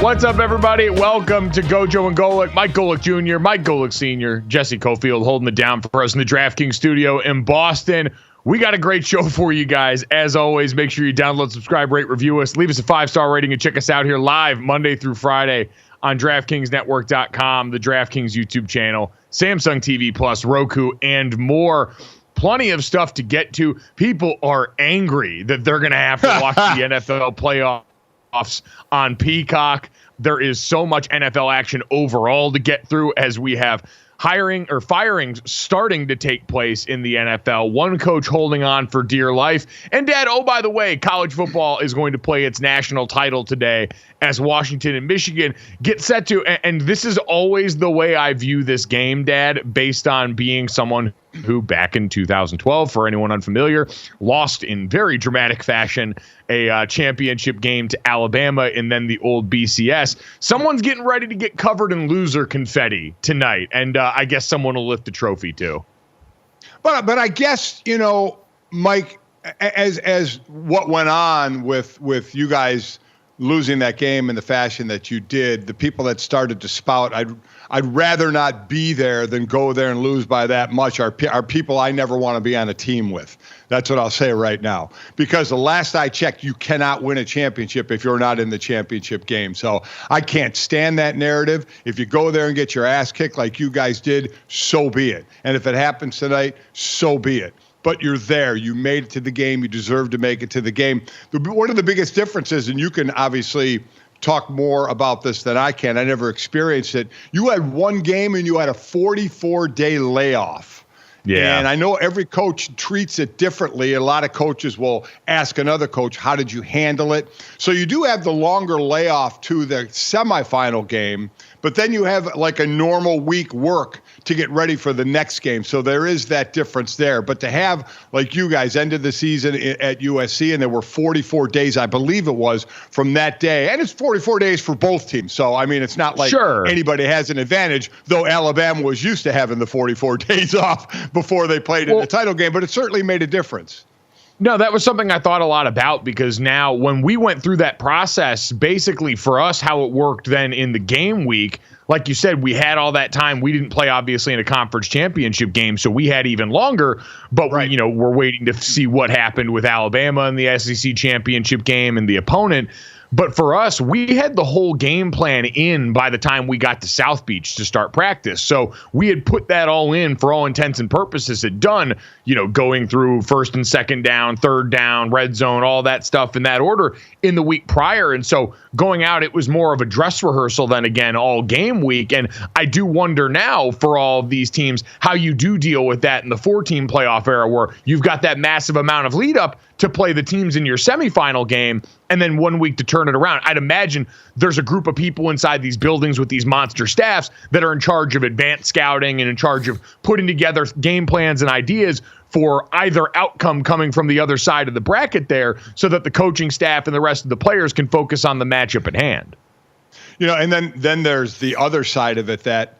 What's up, everybody? Welcome to GoJo and Golic. Mike Golic Jr., Mike Golic Sr., Jesse Cofield holding it down for us in the DraftKings studio in Boston. We got a great show for you guys. As always, make sure you download, subscribe, rate, review us, leave us a 5-star rating, and check us out here live Monday through Friday on DraftKingsNetwork.com, the DraftKings YouTube channel, Samsung TV Plus, Roku, and more. Plenty of stuff to get to. People are angry that they're going to have to watch the NFL playoffs on Peacock. There is so much NFL action overall to get through as we have hiring or firings starting to take place in the NFL. One coach holding on for dear life. And Dad, oh, by the way, college football is going to play its national title today as Washington and Michigan get set to. And this is always the way I view this game, Dad, based on being someone who back in 2012, for anyone unfamiliar, lost in very dramatic fashion a championship game to Alabama and then the old BCS. Someone's getting ready to get covered in loser confetti tonight, and I guess someone will lift the trophy too. But I guess, you know, Mike, as what went on with you guys losing that game in the fashion that you did, the people that started to spout, I'd rather not be there than go there and lose by that much are people I never want to be on a team with. That's what I'll say right now. Because the last I checked, you cannot win a championship if you're not in the championship game. So I can't stand that narrative. If you go there and get your ass kicked like you guys did, so be it. And if it happens tonight, so be it. But you're there. You made it to the game. You deserve to make it to the game. One of the biggest differences, and you can obviously talk more about this than I can. I never experienced it. You had one game and you had a 44-day layoff. Yeah. And I know every coach treats it differently. A lot of coaches will ask another coach, how did you handle it? So you do have the longer layoff to the semifinal game, but then you have like a normal week work to get ready for the next game. So there is that difference there. But to have, like you guys, ended the season at USC, and there were 44 days, I believe it was, from that day. And it's 44 days for both teams. So, I mean, it's not like anybody has an advantage, though Alabama was used to having the 44 days off before they played in the title game. But it certainly made a difference. No, that was something I thought a lot about, because now when we went through that process, basically for us, how it worked then in the game week, like you said, we had all that time. We didn't play, obviously, in a conference championship game, so we had even longer. But we're waiting to see what happened with Alabama in the SEC championship game and the opponent. But for us, we had the whole game plan in by the time we got to South Beach to start practice. So we had put that all in for all intents and purposes, had done, going through first and second down, third down, red zone, all that stuff in that order in the week prior. And so going out, it was more of a dress rehearsal than, again, all game week. And I do wonder now for all of these teams how you do deal with that in the 4-team playoff era, where you've got that massive amount of lead up to play the teams in your semifinal game and then 1 week to turn it around. I'd imagine there's a group of people inside these buildings with these monster staffs that are in charge of advanced scouting and in charge of putting together game plans and ideas for either outcome coming from the other side of the bracket there, so that the coaching staff and the rest of the players can focus on the matchup at hand. And then there's the other side of it, that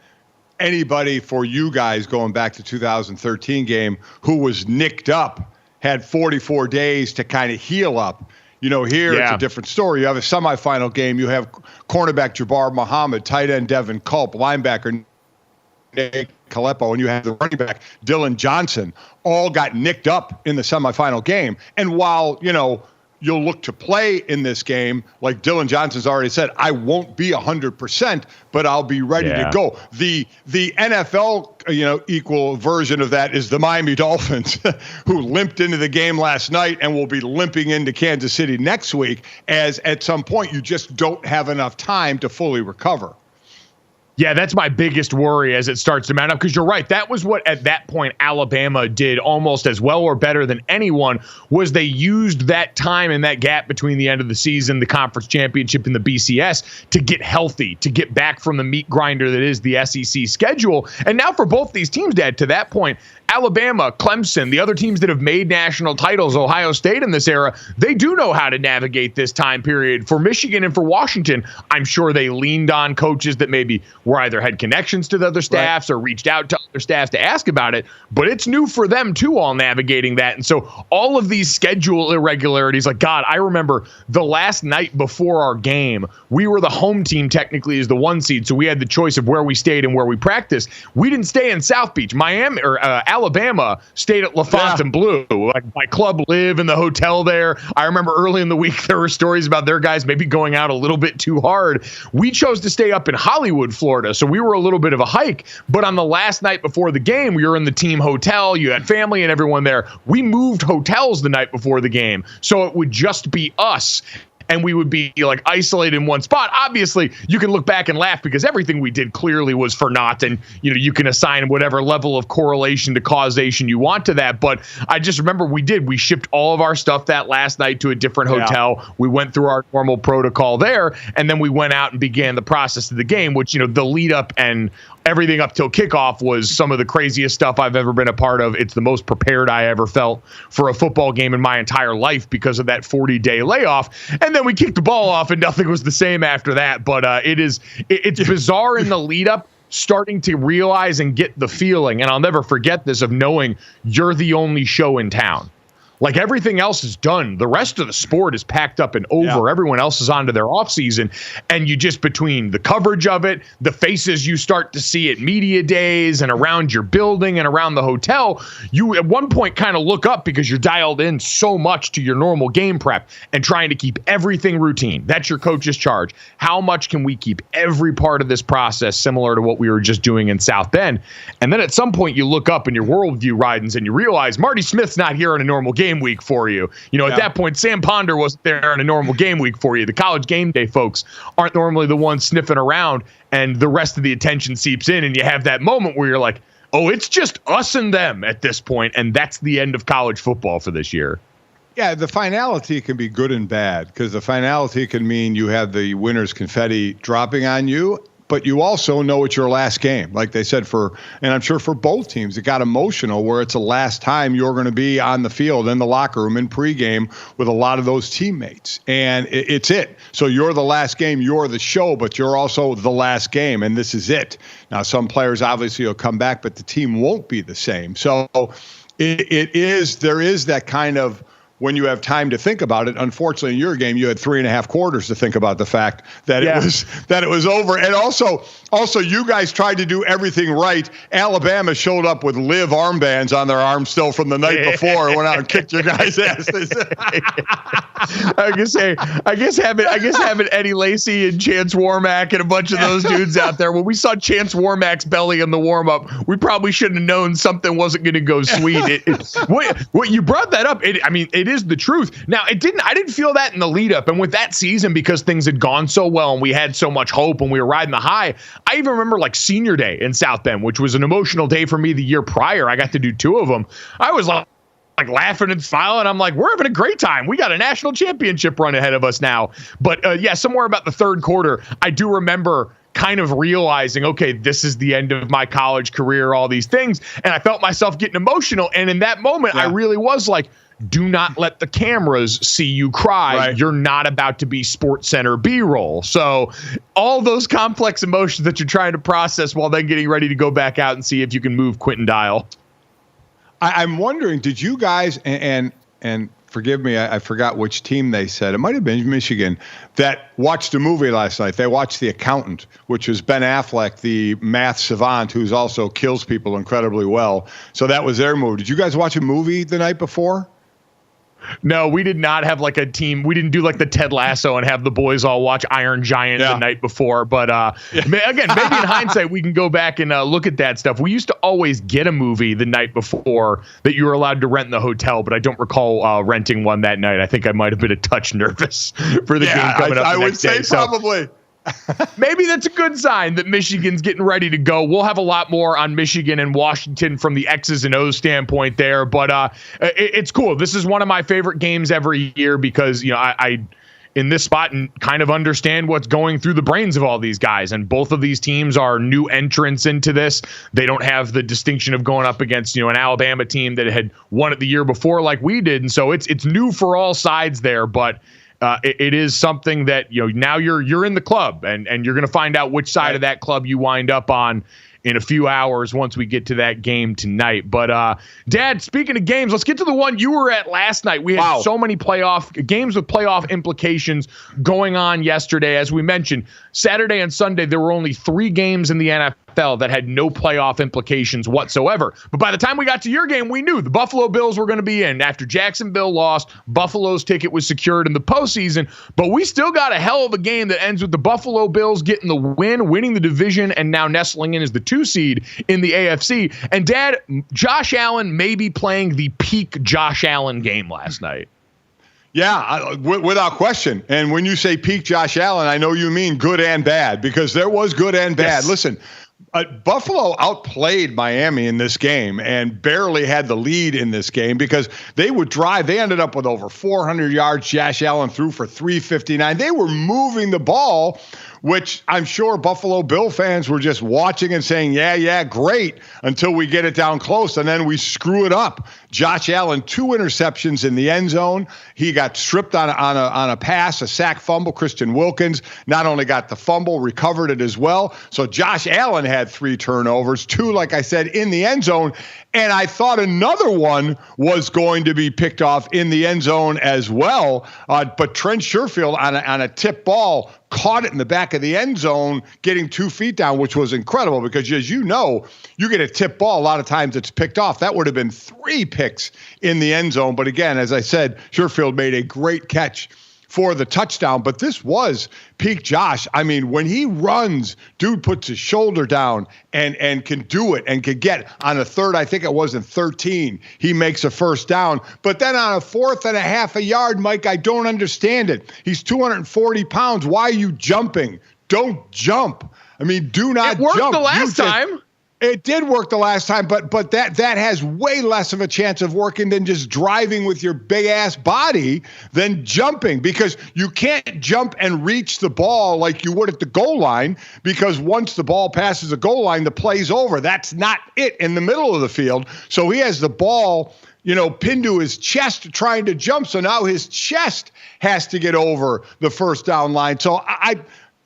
anybody for you guys going back to 2013 game who was nicked up had 44 days to kind of heal up. Here it's a different story. You have a semifinal game. You have cornerback Jabbar Muhammad, tight end Devin Culp, linebacker Nate Kalepo, and you have the running back Dylan Johnson. All got nicked up in the semifinal game. And while, you'll look to play in this game, like Dylan Johnson's already said, I won't be 100%, but I'll be ready to go. The NFL, equal version of that is the Miami Dolphins, who limped into the game last night and will be limping into Kansas City next week, as at some point you just don't have enough time to fully recover. Yeah, that's my biggest worry as it starts to mount up, because you're right. That was what, at that point, Alabama did almost as well or better than anyone, was they used that time and that gap between the end of the season, the conference championship, and the BCS to get healthy, to get back from the meat grinder that is the SEC schedule. And now for both these teams, Dad, to that point, Alabama, Clemson, the other teams that have made national titles, Ohio State in this era, they do know how to navigate this time period. For Michigan and for Washington, I'm sure they leaned on coaches that maybe were either had connections to the other staffs or reached out to other staffs to ask about it. But it's new for them, too, all navigating that. And so all of these schedule irregularities, like, God, I remember the last night before our game, we were the home team technically as the 1 seed, so we had the choice of where we stayed and where we practiced. We didn't stay in South Beach. Miami or Alabama stayed at LaFont and Blue. Like, my club lived in the hotel there. I remember early in the week there were stories about their guys maybe going out a little bit too hard. We chose to stay up in Hollywood, Florida, so we were a little bit of a hike. But on the last night before the game, we were in the team hotel. You had family and everyone there. We moved hotels the night before the game, so it would just be us. And we would be like isolated in one spot. Obviously, you can look back and laugh because everything we did clearly was for naught. And, you can assign whatever level of correlation to causation you want to that. But I just remember we shipped all of our stuff that last night to a different hotel. We went through our normal protocol there. And then we went out and began the process of the game, which, the lead up and everything up till kickoff was some of the craziest stuff I've ever been a part of. It's the most prepared I ever felt for a football game in my entire life because of that 40-day layoff. And then we kicked the ball off and nothing was the same after that. But it's bizarre in the lead up, starting to realize and get the feeling, and I'll never forget this, of knowing you're the only show in town. Like, everything else is done. The rest of the sport is packed up and over. Yeah. Everyone else is on to their off season. And you just, between the coverage of it, the faces you start to see at media days and around your building and around the hotel, you at one point kind of look up because you're dialed in so much to your normal game prep and trying to keep everything routine. That's your coach's charge. How much can we keep every part of this process similar to what we were just doing in South Bend? And then at some point you look up and your worldview widens and you realize Marty Smith's not here on a normal game week for you. At that point, Sam Ponder wasn't there on a normal game week for you. The College Game Day folks aren't normally the ones sniffing around, and the rest of the attention seeps in, and you have that moment where you're like, oh, it's just us and them at this point, and that's the end of college football for this year. Yeah, the finality can be good and bad, because the finality can mean you have the winner's confetti dropping on you, but you also know it's your last game. Like they said, and I'm sure for both teams, it got emotional where it's the last time you're going to be on the field, in the locker room, in pregame with a lot of those teammates. And it's it. So you're the last game, you're the show, but you're also the last game, and this is it. Now, some players obviously will come back, but the team won't be the same. So there is that kind of, when you have time to think about it. Unfortunately, in your game, you had 3.5 quarters to think about the fact that it was over. And also, you guys tried to do everything right. Alabama showed up with live armbands on their arms still from the night before and went out and kicked your guys' asses. I guess having Eddie Lacy and Chance Warmack and a bunch of those dudes out there, when we saw Chance Warmack's belly in the warm-up, we probably shouldn't have known something wasn't going to go sweet. What you brought that up, it is the truth. Now, I didn't feel that in the lead up, and with that season, because things had gone so well and we had so much hope and we were riding the high, I even remember like senior day in South Bend, which was an emotional day for me the year prior. I got to do 2 of them. I was like laughing and smiling. I'm like, we're having a great time. We got a national championship run ahead of us now. But somewhere about the third quarter, I do remember kind of realizing, okay, this is the end of my college career, all these things. And I felt myself getting emotional. And in that moment, I really was like, do not let the cameras see you cry. Right. You're not about to be SportsCenter B-roll. So all those complex emotions that you're trying to process while then getting ready to go back out and see if you can move Quentin Dial. I'm wondering, did you guys, and forgive me, I forgot which team they said. It might have been Michigan that watched a movie last night. They watched The Accountant, which was Ben Affleck, the math savant who's also kills people incredibly well. So that was their movie. Did you guys watch a movie the night before? No, we did not have like a team. We didn't do like the Ted Lasso and have the boys all watch Iron Giant the night before. But again, maybe in hindsight, we can go back and look at that stuff. We used to always get a movie the night before that you were allowed to rent in the hotel, but I don't recall renting one that night. I think I might have been a touch nervous for the game coming up the next day. I would say probably. Maybe that's a good sign that Michigan's getting ready to go. We'll have a lot more on Michigan and Washington from the X's and O's standpoint there, but it's cool. This is one of my favorite games every year because I in this spot and kind of understand what's going through the brains of all these guys. And both of these teams are new entrants into this. They don't have the distinction of going up against an Alabama team that had won it the year before like we did, and so it's new for all sides there, but. It is something that now you're in the club and you're going to find out which side of that club you wind up on in a few hours once we get to that game tonight. But Dad, speaking of games, let's get to the one you were at last night. We had so many playoff games with playoff implications going on yesterday. As we mentioned, Saturday and Sunday, there were only 3 games in the NFL that had no playoff implications whatsoever. But by the time we got to your game, we knew the Buffalo Bills were going to be in. After Jacksonville lost, Buffalo's ticket was secured in the postseason. But we still got a hell of a game that ends with the Buffalo Bills getting the win, winning the division, and now nestling in as the 2 seed in the AFC. And Dad, Josh Allen may be playing the peak Josh Allen game last night. Yeah, without question. And when you say peak Josh Allen, I know you mean good and bad, because there was good and bad. Yes. Listen, Buffalo outplayed Miami in this game and barely had the lead in this game because they would drive. They ended up with over 400 yards. Josh Allen threw for 359. They were moving the ball, which I'm sure Buffalo Bill fans were just watching and saying, yeah, great, until we get it down close, and then we screw it up. Josh Allen, 2 interceptions in the end zone. He got stripped on a pass, a sack fumble. Christian Wilkins not only got the fumble, recovered it as well. So Josh Allen had 3 turnovers, 2, like I said, in the end zone. And I thought another one was going to be picked off in the end zone as well. But Trent Sherfield on a tip ball caught it in the back of the end zone, getting 2 feet down, which was incredible because, as you know, you get a tip ball, a lot of times it's picked off. That would have been 3 picks in the end zone. But again, as I said, Sherfield made a great catch for the touchdown, but this was peak Josh. I mean, when he runs, dude puts his shoulder down and can do it and can get on a third, I think it was in 13, he makes a first down. But then on a 4th and a half a yard, Mike, I don't understand it. He's 240 pounds. Why are you jumping? Don't jump. I mean, do not jump. It worked the last time. It did work the last time, but that has way less of a chance of working than just driving with your big ass body than jumping, because you can't jump and reach the ball like you would at the goal line, because once the ball passes the goal line, the play's over. That's not it in the middle of the field. So he has the ball, pinned to his chest trying to jump. So now his chest has to get over the first down line. So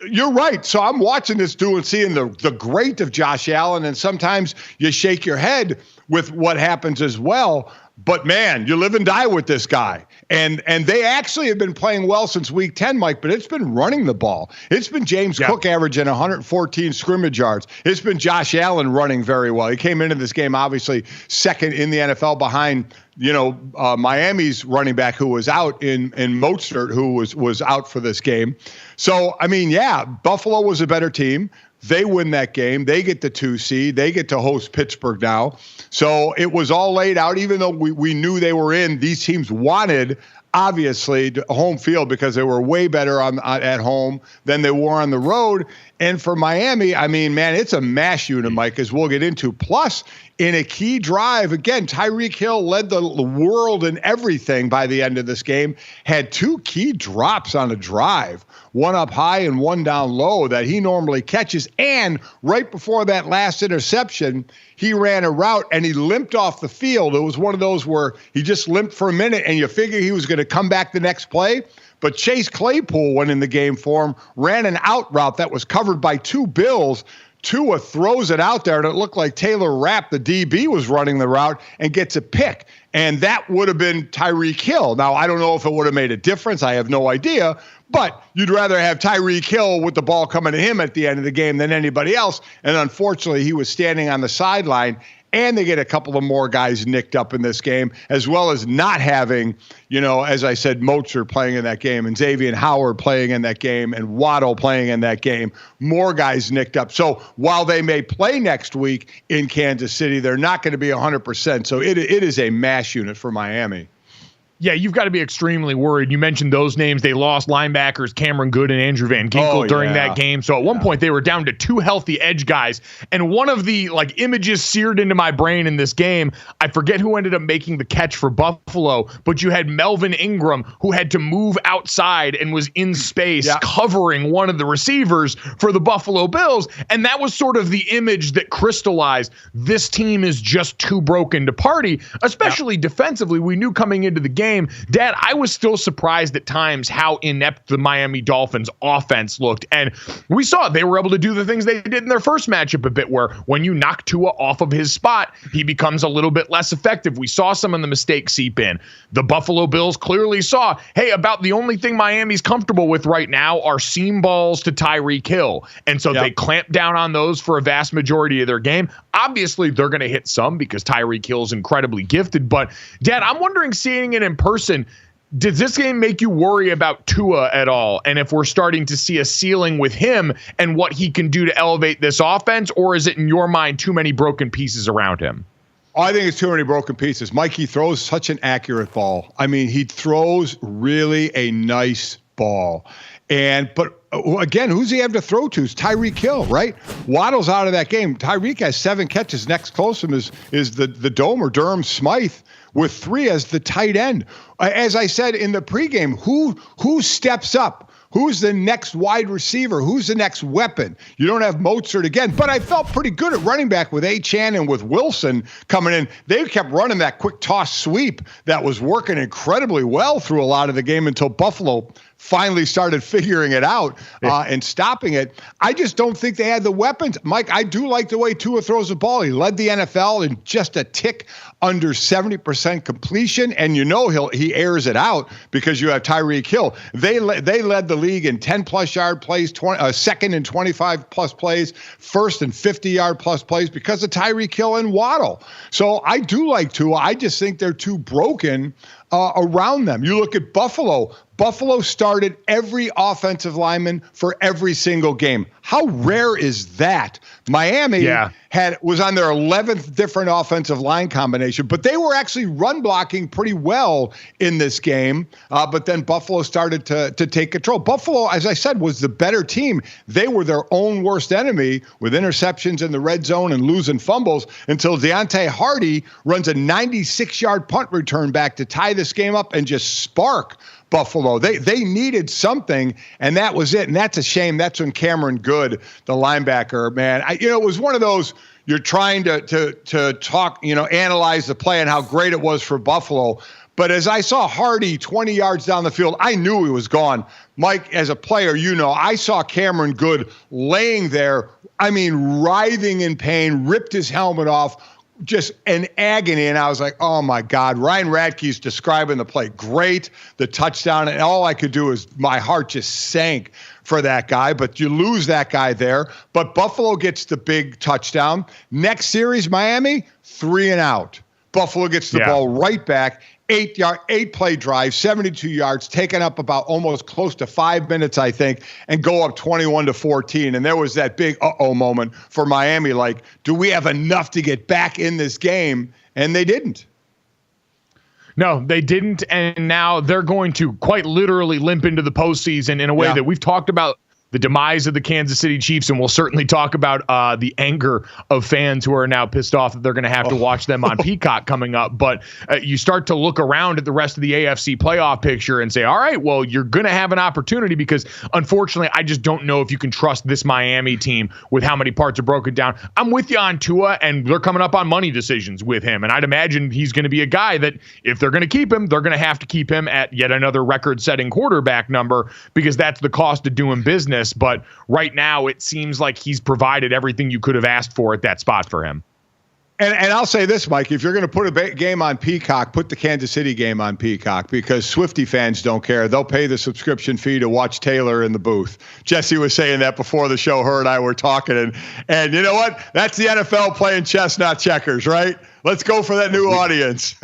you're right. So I'm watching this dude and seeing the great of Josh Allen, and sometimes you shake your head with what happens as well. But man, you live and die with this guy. And they actually have been playing well since week 10, Mike, but it's been running the ball. It's been James Cook averaging 114 scrimmage yards. It's been Josh Allen running very well. He came into this game, obviously, second in the NFL behind, Miami's running back who was out in Mostert, who was out for this game. So, I mean, Buffalo was a better team. They win that game. They get the 2 seed. They get to host Pittsburgh now. So it was all laid out. Even though we knew they were in, these teams wanted, obviously, home field because they were way better at home than they were on the road. And for Miami, I mean, man, it's a mash unit, Mike, as we'll get into. Plus, in a key drive, again, Tyreek Hill led the world in everything by the end of this game, had 2 key drops on a drive, one up high and one down low that he normally catches. And right before that last interception, he ran a route and he limped off the field. It was one of those where he just limped for a minute and you figure he was going to come back the next play. But Chase Claypool went in the game for him, ran an out route that was covered by 2 Bills, Tua throws it out there, and it looked like Taylor Rapp, the DB, was running the route and gets a pick. And that would have been Tyreek Hill. Now, I don't know if it would have made a difference. I have no idea. But you'd rather have Tyreek Hill with the ball coming to him at the end of the game than anybody else. And unfortunately, he was standing on the sideline. And they get a couple of more guys nicked up in this game, as well as not having, as I said, Mozart playing in that game and Xavier Howard playing in that game and Waddle playing in that game. More guys nicked up. So while they may play next week in Kansas City, they're not going to be 100%. So it is a mash unit for Miami. Yeah, you've got to be extremely worried. You mentioned those names. They lost linebackers Cameron Good and Andrew Van Ginkel during that game. So at one point they were down to 2 healthy edge guys. And one of the images seared into my brain in this game, I forget who ended up making the catch for Buffalo, but you had Melvin Ingram who had to move outside and was in space covering one of the receivers for the Buffalo Bills. And that was sort of the image that crystallized this team is just too broken to party, especially defensively. We knew coming into the game, Dad, I was still surprised at times how inept the Miami Dolphins offense looked. And we saw they were able to do the things they did in their first matchup a bit, where when you knock Tua off of his spot, he becomes a little bit less effective. We saw some of the mistakes seep in. The Buffalo Bills clearly saw, hey, about the only thing Miami's comfortable with right now are seam balls to Tyreek Hill. And so they clamped down on those for a vast majority of their game. Obviously, they're going to hit some because Tyreek Hill is incredibly gifted. But, Dad, I'm wondering, seeing it in person, does this game make you worry about Tua at all? And if we're starting to see a ceiling with him and what he can do to elevate this offense, or is it, in your mind, too many broken pieces around him? I think it's too many broken pieces. Mike, he throws such an accurate ball. I mean, he throws really a nice ball. But again, who's he have to throw to? It's Tyreek Hill, right? Waddle's out of that game. Tyreek has 7 catches. Next close to him is the Domer, Durham Smythe, with 3 as the tight end. As I said in the pregame, who steps up? Who's the next wide receiver? Who's the next weapon? You don't have Mozart again, but I felt pretty good at running back with Achane and with Wilson coming in. They kept running that quick toss sweep that was working incredibly well through a lot of the game until Buffalo finally started figuring it out and stopping it. I just don't think they had the weapons. Mike, I do like the way Tua throws the ball. He led the NFL in just a tick under 70% completion, and he airs it out because you have Tyreek Hill. They led the league in 10-plus yard plays, second in 25-plus plays, first in 50-yard-plus plays because of Tyreek Hill and Waddle. So I do like Tua. I just think they're too broken around them. You look at Buffalo. Buffalo started every offensive lineman for every single game. How rare is that? Miami was on their 11th different offensive line combination, but they were actually run blocking pretty well in this game. But then Buffalo started to take control. Buffalo, as I said, was the better team. They were their own worst enemy with interceptions in the red zone and losing fumbles until Deontay Hardy runs a 96-yard punt return back to tie this game up and just spark Buffalo. They needed something, and that was it. And that's a shame. That's when Cameron Good, the linebacker, man, it was one of those, you're trying to talk, analyze the play and how great it was for Buffalo. But as I saw Hardy 20 yards down the field, I knew he was gone. Mike, as a player, I saw Cameron Good laying there, writhing in pain, ripped his helmet off, just an agony. And I was like, oh my God, Ryan Radke's describing the play great, the touchdown. And all I could do is my heart just sank for that guy, but you lose that guy there. But Buffalo gets the big touchdown. Next series, Miami, 3 and out. Buffalo gets the ball right back. 8-play drive, 72 yards, taken up about almost close to 5 minutes, I think, and go up 21-14. And there was that big moment for Miami. Like, do we have enough to get back in this game? And they didn't. No, they didn't. And now they're going to quite literally limp into the postseason in a way that we've talked about the demise of the Kansas City Chiefs, and we'll certainly talk about the anger of fans who are now pissed off that they're going to have to watch them on Peacock coming up. But you start to look around at the rest of the AFC playoff picture and say, all right, well, you're going to have an opportunity, because unfortunately, I just don't know if you can trust this Miami team with how many parts are broken down. I'm with you on Tua, and they're coming up on money decisions with him. And I'd imagine he's going to be a guy that if they're going to keep him, they're going to have to keep him at yet another record-setting quarterback number, because that's the cost of doing business. this, but right now it seems like he's provided everything you could have asked for at that spot for him. And I'll say this, Mike, if you're going to put a game on Peacock, put the Kansas City game on Peacock, because Swiftie fans don't care. They'll pay the subscription fee to watch Taylor in the booth. Jesse was saying that before the show. Her and I were talking. And you know what? That's the NFL playing chess, not checkers, right? Let's go for that new audience.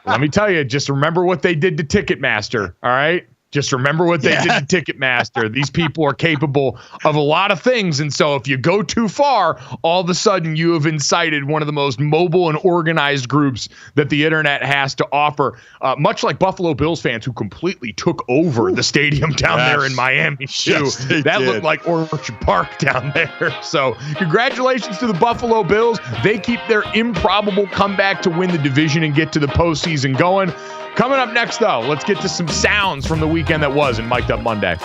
Let me tell you, just remember what they did to Ticketmaster, all right? Just remember what they did to Ticketmaster. These people are capable of a lot of things. And so if you go too far, all of a sudden you have incited one of the most mobile and organized groups that the internet has to offer, much like Buffalo Bills fans who completely took over the stadium down there in Miami, too. That looked like Orchard Park down there. So congratulations to the Buffalo Bills. They keep their improbable comeback to win the division and get to the postseason going. Coming up next, though, let's get to some sounds from the weekend that was in Mic'd Up Monday.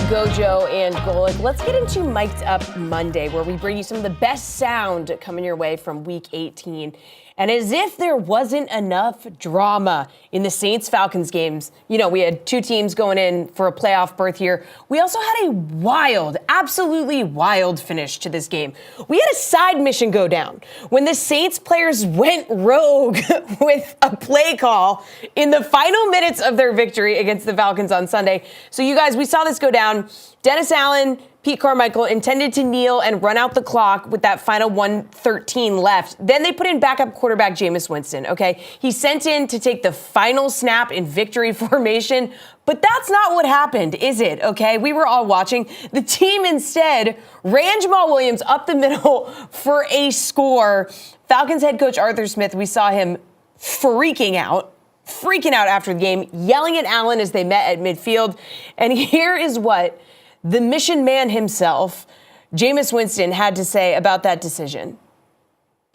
GoJo and Golic. Let's get into Mic'd Up Monday, where we bring you some of the best sound coming your way from Week 18. And as if there wasn't enough drama in the Saints-Falcons games, you know, we had two teams going in for a playoff berth here. We also had a wild, absolutely wild finish to this game. We had a side mission go down when the Saints players went rogue with a play call in the final minutes of their victory against the Falcons on Sunday. So you guys, we saw this go down. Dennis Allen, Pete Carmichael intended to kneel and run out the clock with that final 1:13 left. Then they put in backup quarterback Jameis Winston, okay? He sent in to take the final snap in victory formation, but that's not what happened, is it, okay? We were all watching. The team instead ran Jamal Williams up the middle for a score. Falcons head coach Arthur Smith, we saw him freaking out after the game, yelling at Allen as they met at midfield. And here is what the mission man himself, Jameis Winston, had to say about that decision.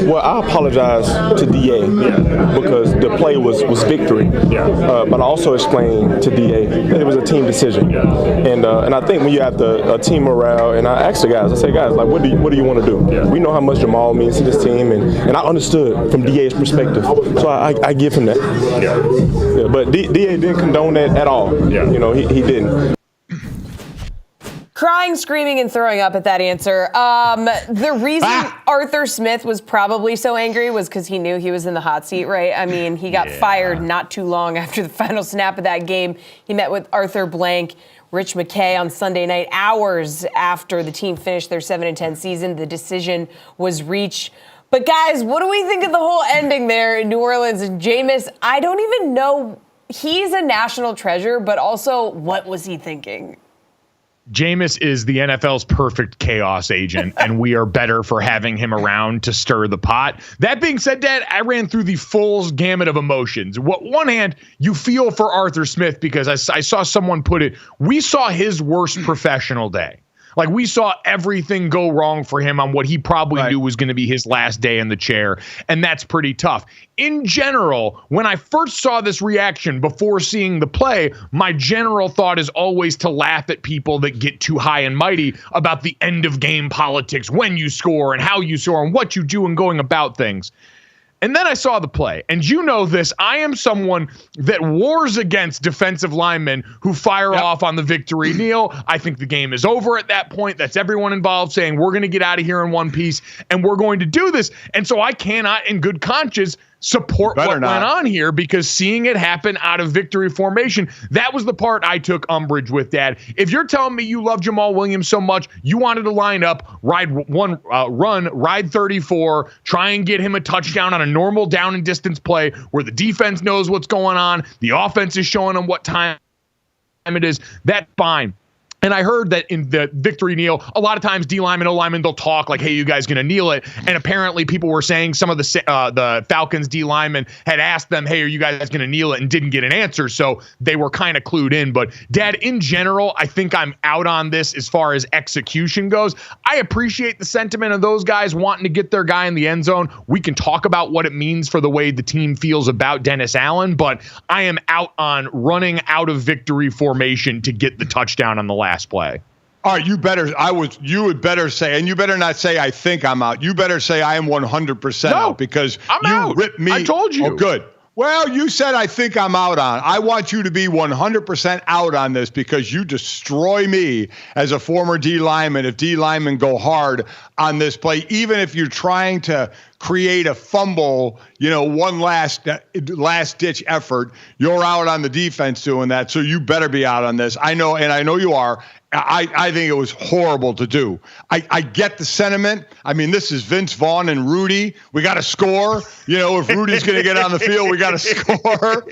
Well, I apologize to DA because the play was victory. But I also explained to DA that it was a team decision. And I think when you have a team morale, and I asked the guys, I say, guys, like, what do you want to do? We know how much Jamal means to this team, and I understood from DA's perspective. So I give him that. But DA didn't condone that at all. You know, he didn't. Crying, screaming, and throwing up at that answer. The reason Arthur Smith was probably so angry was because he knew he was in the hot seat, right? I mean, he got fired not too long after the final snap of that game. He met with Arthur Blank, Rich McKay on Sunday night, hours after the team finished their 7-10 season. The decision was reached. But guys, what do we think of the whole ending there in New Orleans? And Jameis, I don't even know. He's a national treasure, but also, what was he thinking? Jameis is the NFL's perfect chaos agent, and we are better for having him around to stir the pot. That being said, Dad, I ran through the full gamut of emotions. One hand, you feel for Arthur Smith because I saw someone put it, we saw his worst professional day. Like, we saw everything go wrong for him on what he probably knew was going to be his last day in the chair, and that's pretty tough. In general, when I first saw this reaction before seeing the play, my general thought is always to laugh at people that get too high and mighty about the end of game politics, when you score and how you score and what you do and going about things. And then I saw the play, and you know this, I am someone that wars against defensive linemen who fire off on the victory kneel. I think the game is over at that point. That's everyone involved saying, we're going to get out of here in one piece, and we're going to do this. And so I cannot, in good conscience, support what went on here, because seeing it happen out of victory formation, that was the part I took umbrage with, Dad. If you're telling me you love Jamal Williams so much, you wanted to line up, ride 34, try and get him a touchdown on a normal down and distance play where the defense knows what's going on, the offense is showing them what time it is, that's fine. And I heard that in the victory kneel, a lot of times D linemen, O linemen, they'll talk like, hey, you guys going to kneel it? And apparently people were saying some of the Falcons D linemen had asked them, hey, are you guys going to kneel it? And didn't get an answer. So they were kind of clued in. But Dad, in general, I think I'm out on this as far as execution goes. I appreciate the sentiment of those guys wanting to get their guy in the end zone. We can talk about what it means for the way the team feels about Dennis Allen, but I am out on running out of victory formation to get the touchdown on the last play. All right, you would better say, and you better not say, I think I'm out. You better say I am 100% out, because I'm out. Ripped me. I told you. Oh, good. Well, you said I think I'm out on. I want you to be 100% out on this, because you destroy me as a former D lineman if D linemen go hard on this play, even if you're trying to create a fumble, one last ditch effort. You're out on the defense doing that, so you better be out on this. I know, and I know you are. I think it was horrible to do. I get the sentiment. I mean, this is Vince Vaughn and Rudy. We got to score. If Rudy's going to get on the field, we got to score.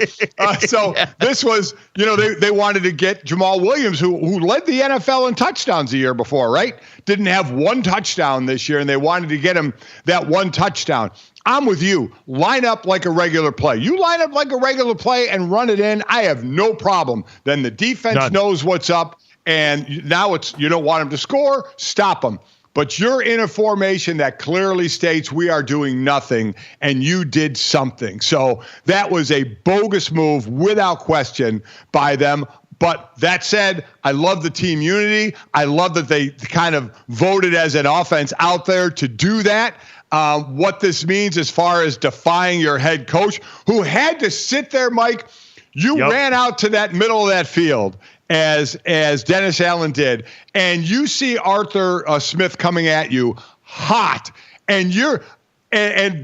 This was, they wanted to get Jamal Williams, who led the NFL in touchdowns the year before, right? Didn't have one touchdown this year, and they wanted to get him that one touchdown. I'm with you. Line up like a regular play. You line up like a regular play and run it in, I have no problem. Then the defense knows what's up. And now you don't want him to score, stop him. But you're in a formation that clearly states we are doing nothing, and you did something. So that was a bogus move without question by them. But that said, I love the team unity. I love that they kind of voted as an offense out there to do that. What this means as far as defying your head coach, who had to sit there, Mike. You ran out to that middle of that field as Dennis Allen did, and you see Arthur Smith coming at you hot, and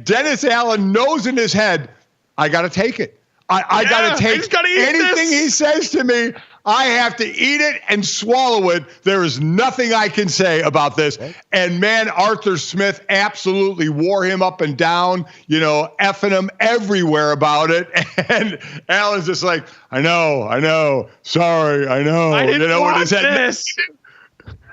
Dennis Allen knows in his head, I got to take it. I got to take anything he says to me. I have to eat it and swallow it. There is nothing I can say about this. And man, Arthur Smith absolutely wore him up and down, effing him everywhere about it. And Allen's just like, I know. Sorry, I know. I didn't want this.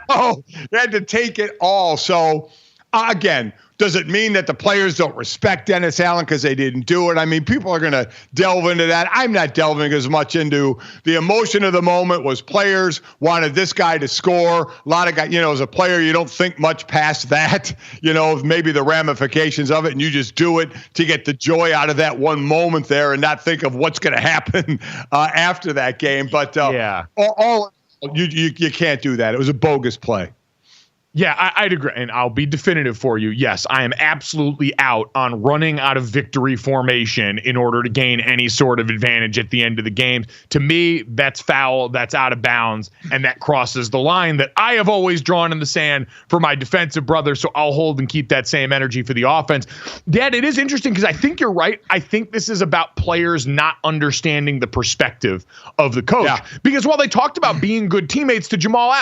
Oh, he had to take it all. So Again, does it mean that the players don't respect Dennis Allen because they didn't do it? I mean, people are going to delve into that. I'm not delving as much into the emotion of the moment. Was players wanted this guy to score. A lot of guys, as a player, you don't think much past that, maybe the ramifications of it, and you just do it to get the joy out of that one moment there and not think of what's going to happen after that game. But you can't do that. It was a bogus play. Yeah, I'd agree. And I'll be definitive for you. Yes, I am absolutely out on running out of victory formation in order to gain any sort of advantage at the end of the game. To me, that's foul, that's out of bounds, and that crosses the line that I have always drawn in the sand for my defensive brother. So I'll hold and keep that same energy for the offense. Dad, it is interesting because I think you're right. I think this is about players not understanding the perspective of the coach. Yeah. Because while they talked about being good teammates to Jamal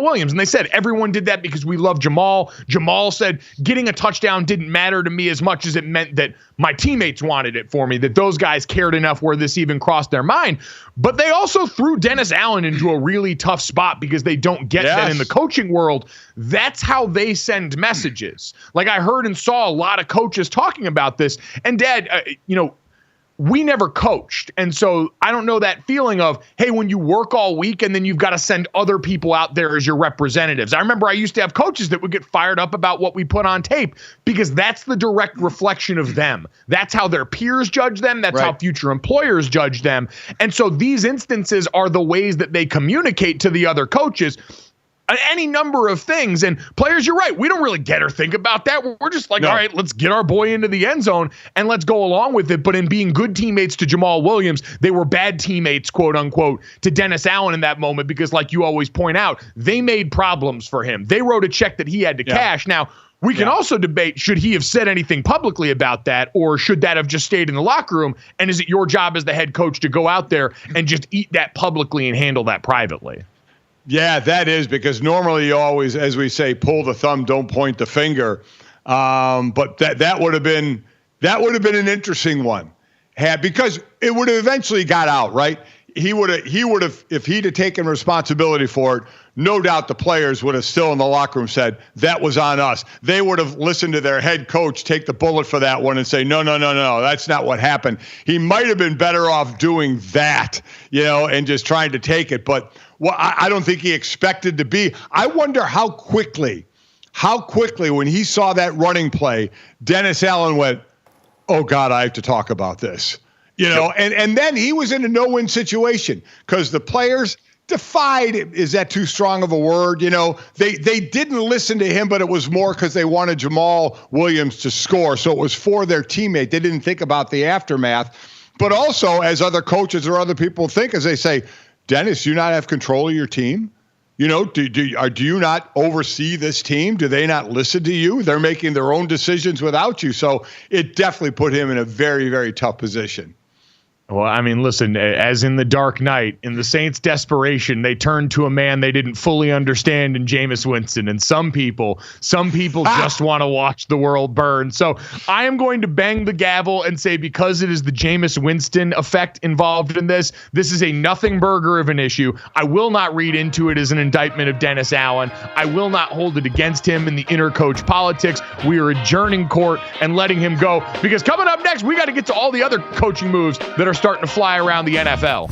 Williams, and they said everyone did that because we love Jamal. Jamal said getting a touchdown didn't matter to me as much as it meant that my teammates wanted it for me, that those guys cared enough where this even crossed their mind. But they also threw Dennis Allen into a really tough spot because they don't get that in the coaching world. That's how they send messages. Like I heard and saw a lot of coaches talking about this. And Dad, we never coached. And so I don't know that feeling of, hey, when you work all week and then you've got to send other people out there as your representatives. I remember I used to have coaches that would get fired up about what we put on tape because that's the direct reflection of them. That's how their peers judge them. That's how future employers judge them. And so these instances are the ways that they communicate to the other coaches any number of things. And players, you're right. We don't really get or think about that. We're just like, all right, let's get our boy into the end zone and let's go along with it. But in being good teammates to Jamal Williams, they were bad teammates, quote unquote, to Dennis Allen in that moment because like you always point out, they made problems for him. They wrote a check that he had to cash. Now, we can also debate, should he have said anything publicly about that, or should that have just stayed in the locker room? And is it your job as the head coach to go out there and just eat that publicly and handle that privately? Yeah, that is, because normally you always, as we say, pull the thumb, don't point the finger. But that would have been an interesting one, because it would have eventually got out, right? He would have, if he'd have taken responsibility for it, no doubt the players would have still in the locker room said that was on us. They would have listened to their head coach take the bullet for that one and say, no, that's not what happened. He might have been better off doing that, and just trying to take it. But I don't think he expected to be. I wonder how quickly when he saw that running play, Dennis Allen went, oh God, I have to talk about this. And then he was in a no-win situation because the players defied, is that too strong of a word? They didn't listen to him, but it was more because they wanted Jamal Williams to score. So it was for their teammate. They didn't think about the aftermath. But also, as other coaches or other people think, as they say, Dennis, do you not have control of your team? Do you not oversee this team? Do they not listen to you? They're making their own decisions without you. So it definitely put him in a very, very tough position. Well, I mean, listen, as in the Dark Knight, in the Saints' desperation, they turned to a man they didn't fully understand in Jameis Winston. And some people just want to watch the world burn. So I am going to bang the gavel and say, because it is the Jameis Winston effect involved in this is a nothing burger of an issue. I will not read into it as an indictment of Dennis Allen. I will not hold it against him in the inter-coach politics. We are adjourning court and letting him go, because coming up next, we got to get to all the other coaching moves that are starting to fly around the NFL.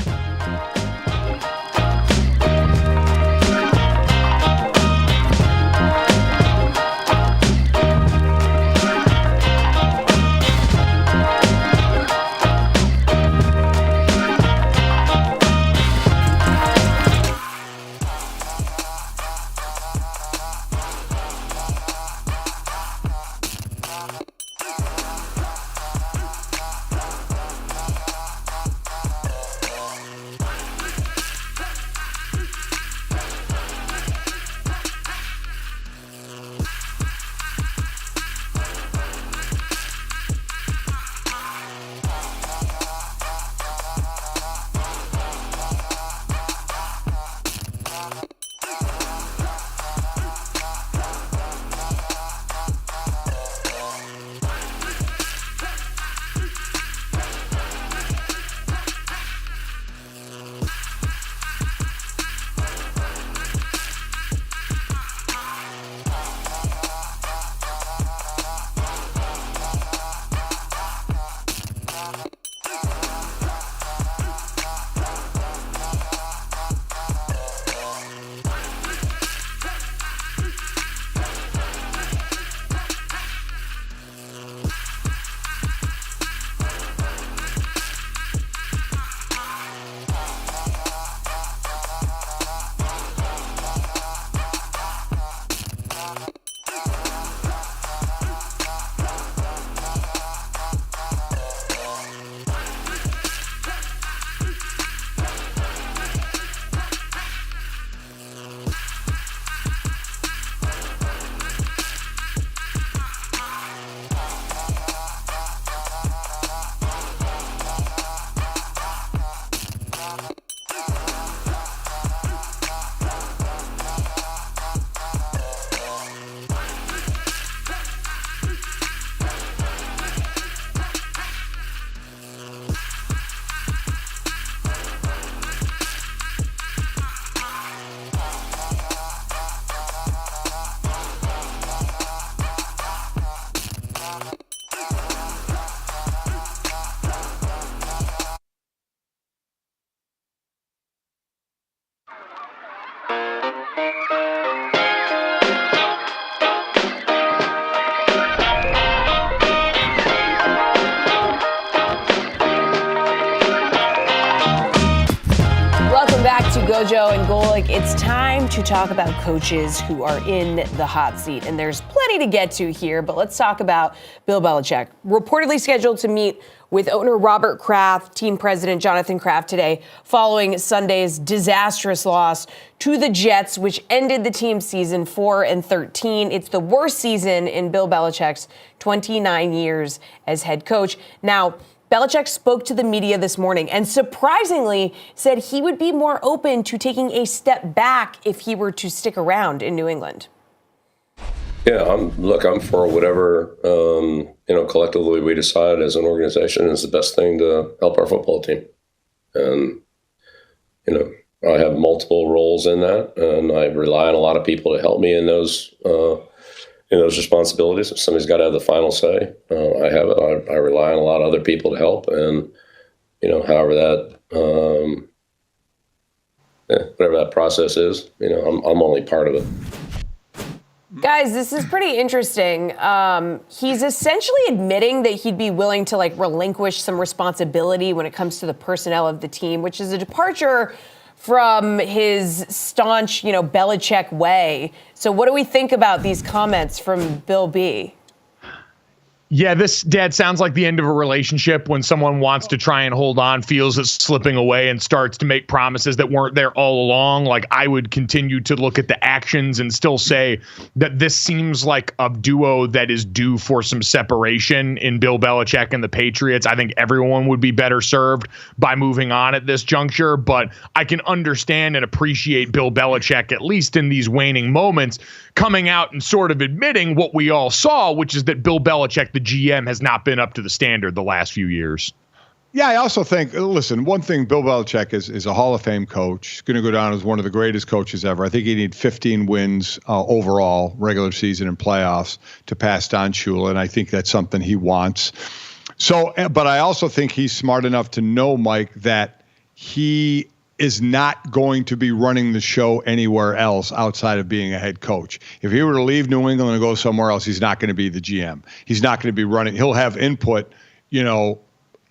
GoJo and Golic. It's time to talk about coaches who are in the hot seat. And there's plenty to get to here, but let's talk about Bill Belichick. Reportedly scheduled to meet with owner Robert Kraft, team president Jonathan Kraft today, following Sunday's disastrous loss to the Jets, which ended the team's season 4-13. It's the worst season in Bill Belichick's 29 years as head coach. Now, Belichick spoke to the media this morning and surprisingly said he would be more open to taking a step back if he were to stick around in New England. Yeah, I'm for whatever, collectively we decide as an organization is the best thing to help our football team. And, I have multiple roles in that, and I rely on a lot of people to help me in those responsibilities. Somebody's got to have the final say. I have it. I rely on a lot of other people to help, and however that, whatever that process is, I'm only part of it. Guys, this is pretty interesting. He's essentially admitting that he'd be willing to relinquish some responsibility when it comes to the personnel of the team, which is a departure from his staunch, Belichick way. So what do we think about these comments from Bill B? Yeah, this, Dad, sounds like the end of a relationship when someone wants to try and hold on, feels it's slipping away, and starts to make promises that weren't there all along. Like, I would continue to look at the actions and still say that this seems like a duo that is due for some separation in Bill Belichick and the Patriots. I think everyone would be better served by moving on at this juncture, but I can understand and appreciate Bill Belichick, at least in these waning moments, coming out and sort of admitting what we all saw, which is that Bill Belichick, the GM, has not been up to the standard the last few years. Yeah, I also think, listen, one thing, Bill Belichick is a Hall of Fame coach. He's going to go down as one of the greatest coaches ever. I think he needs 15 wins overall, regular season and playoffs, to pass Don Shula, and I think that's something he wants. So, but I also think he's smart enough to know, Mike, that he is not going to be running the show anywhere else outside of being a head coach. If he were to leave New England and go somewhere else, he's not going to be the GM. He's not going to be running. He'll have input, in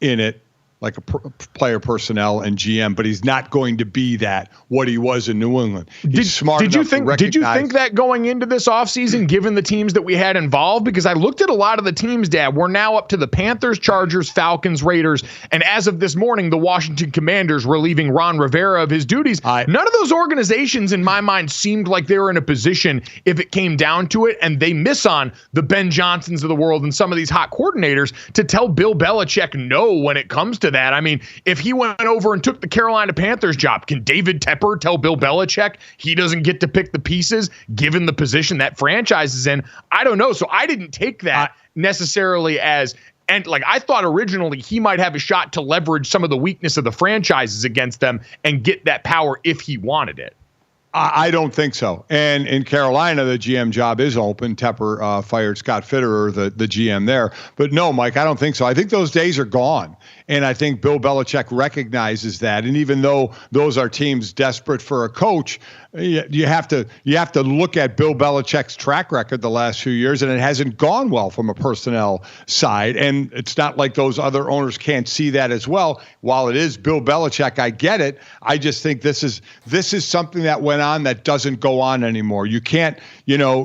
it, like a player personnel and GM, but he's not going to be that, what he was in New England. He's smart enough to recognize. Did you think that going into this offseason, given the teams that we had involved? Because I looked at a lot of the teams, Dad. We're now up to the Panthers, Chargers, Falcons, Raiders, and as of this morning, the Washington Commanders relieving Ron Rivera of his duties. None of those organizations, in my mind, seemed like they were in a position, if it came down to it, and they miss on the Ben Johnsons of the world and some of these hot coordinators, to tell Bill Belichick no when it comes to that. I mean, if he went over and took the Carolina Panthers job, can David Tepper tell Bill Belichick he doesn't get to pick the pieces given the position that franchise is in? I don't know. So I didn't take that necessarily as, and I thought originally he might have a shot to leverage some of the weakness of the franchises against them and get that power if he wanted it. I don't think so. And in Carolina, the GM job is open. Tepper fired Scott Fitterer, the GM there. But no, Mike, I don't think so. I think those days are gone. And I think Bill Belichick recognizes that. And even though those are teams desperate for a coach, you have to look at Bill Belichick's track record the last few years, and it hasn't gone well from a personnel side. And it's not like those other owners can't see that as well. While it is Bill Belichick, I get it. I just think this is something that went on that doesn't go on anymore. You can't,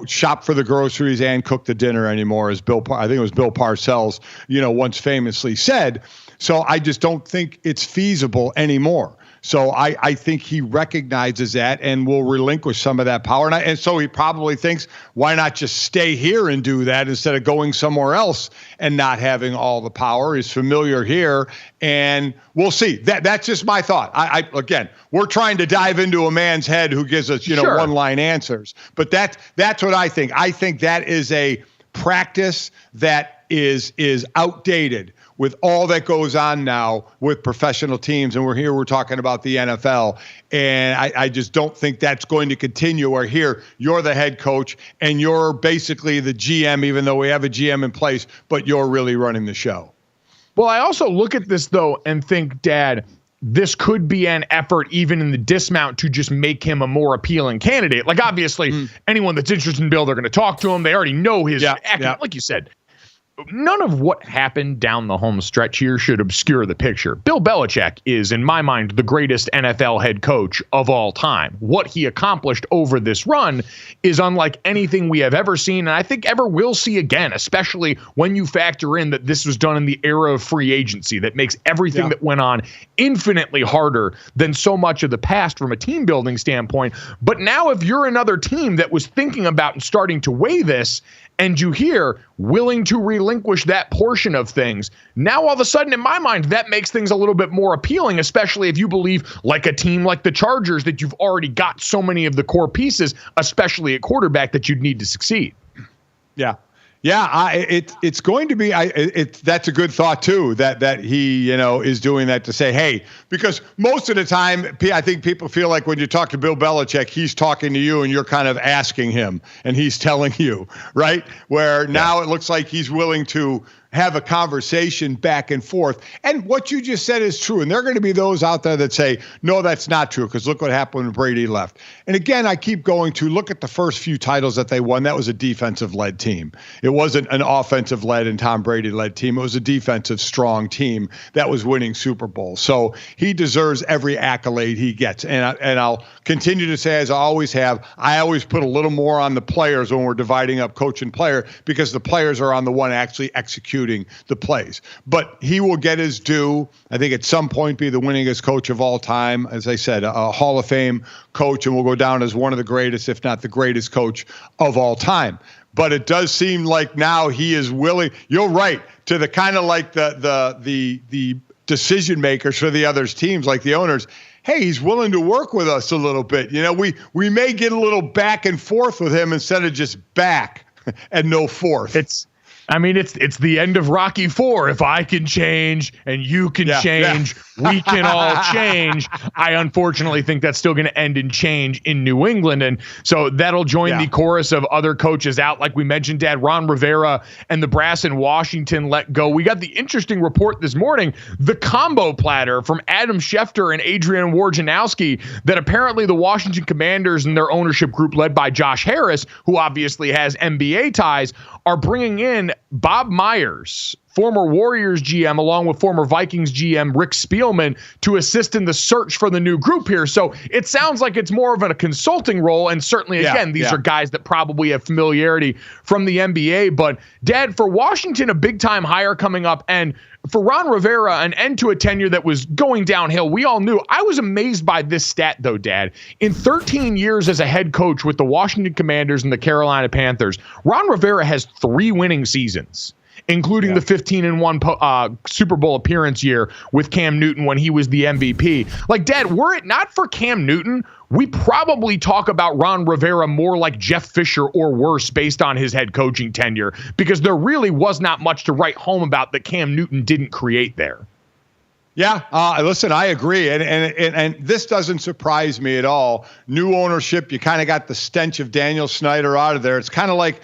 shop for the groceries and cook the dinner anymore, as I think it was Bill Parcells, once famously said. So I just don't think it's feasible anymore. So I think he recognizes that and will relinquish some of that power. And so he probably thinks, why not just stay here and do that instead of going somewhere else and not having all the power? He's familiar here, and we'll see. That's just my thought. Again, we're trying to dive into a man's head who gives us, Sure. one-line answers. But that's what I think. I think that is a practice that is outdated with all that goes on now with professional teams. And we're talking about the NFL. And I just don't think that's going to continue. Where here, you're the head coach and you're basically the GM, even though we have a GM in place, but you're really running the show. Well, I also look at this, though, and think, Dad, this could be an effort even in the dismount to just make him a more appealing candidate. Like, obviously, anyone that's interested in Bill, they're going to talk to him. They already know his act, like you said. none of what happened down the home stretch here should obscure the picture. Bill Belichick is, in my mind, the greatest NFL head coach of all time. What he accomplished over this run is unlike anything we have ever seen, and I think ever will see again, especially when you factor in that this was done in the era of free agency that makes everything that went on infinitely harder than so much of the past from a team building standpoint. But now if you're another team that was thinking about and starting to weigh this, and you hear willing to relinquish that portion of things, now all of a sudden, in my mind, that makes things a little bit more appealing, especially if you believe, like a team like the Chargers, that you've already got so many of the core pieces, especially at quarterback, that you'd need to succeed. Yeah. Yeah, it's going to be. That's a good thought too. That he is doing that to say, hey, because most of the time I think people feel like when you talk to Bill Belichick, he's talking to you and you're kind of asking him and he's telling you, right? Where now it looks like he's willing to have a conversation back and forth. And what you just said is true. And there are going to be those out there that say, no, that's not true, because look what happened when Brady left. And again, I keep going to look at the first few titles that they won. That was a defensive-led team. It wasn't an offensive-led and Tom Brady-led team. It was a defensive, strong team that was winning Super Bowls. So he deserves every accolade he gets. And I'll continue to say, as I always have, I always put a little more on the players when we're dividing up coach and player, because the players are on the one actually executing the plays. But he will get his due. I think at some point be the winningest coach of all time. As I said, a Hall of Fame coach, and will go down as one of the greatest, if not the greatest coach of all time. But it does seem like now he is willing. You're right, to the kind of like the decision makers for the other teams, like the owners. Hey, he's willing to work with us a little bit. We may get a little back and forth with him instead of just back and no forth. It's the end of Rocky IV. If I can change and you can change, we can all change. I unfortunately think that's still going to end in change in New England. And so that'll join the chorus of other coaches out. Like we mentioned, Dad, Ron Rivera and the brass in Washington let go. We got the interesting report this morning, the combo platter from Adam Schefter and Adrian Wojnarowski, that apparently the Washington Commanders and their ownership group led by Josh Harris, who obviously has NBA ties, are bringing in Bob Myers, former Warriors GM, along with former Vikings GM Rick Spielman, to assist in the search for the new group here. So it sounds like it's more of a consulting role. And certainly, again, these are guys that probably have familiarity from the NBA. But, Dad, for Washington, a big-time hire coming up. And for Ron Rivera, an end to a tenure that was going downhill. We all knew. I was amazed by this stat, though, Dad. In 13 years as a head coach with the Washington Commanders and the Carolina Panthers, Ron Rivera has 3 winning seasons, including the 15-1 Super Bowl appearance year with Cam Newton when he was the MVP. Like, Dad, were it not for Cam Newton, we probably talk about Ron Rivera more like Jeff Fisher or worse based on his head coaching tenure, because there really was not much to write home about that Cam Newton didn't create there. Yeah, listen, I agree, and this doesn't surprise me at all. New ownership, you kind of got the stench of Daniel Snyder out of there. It's kind of like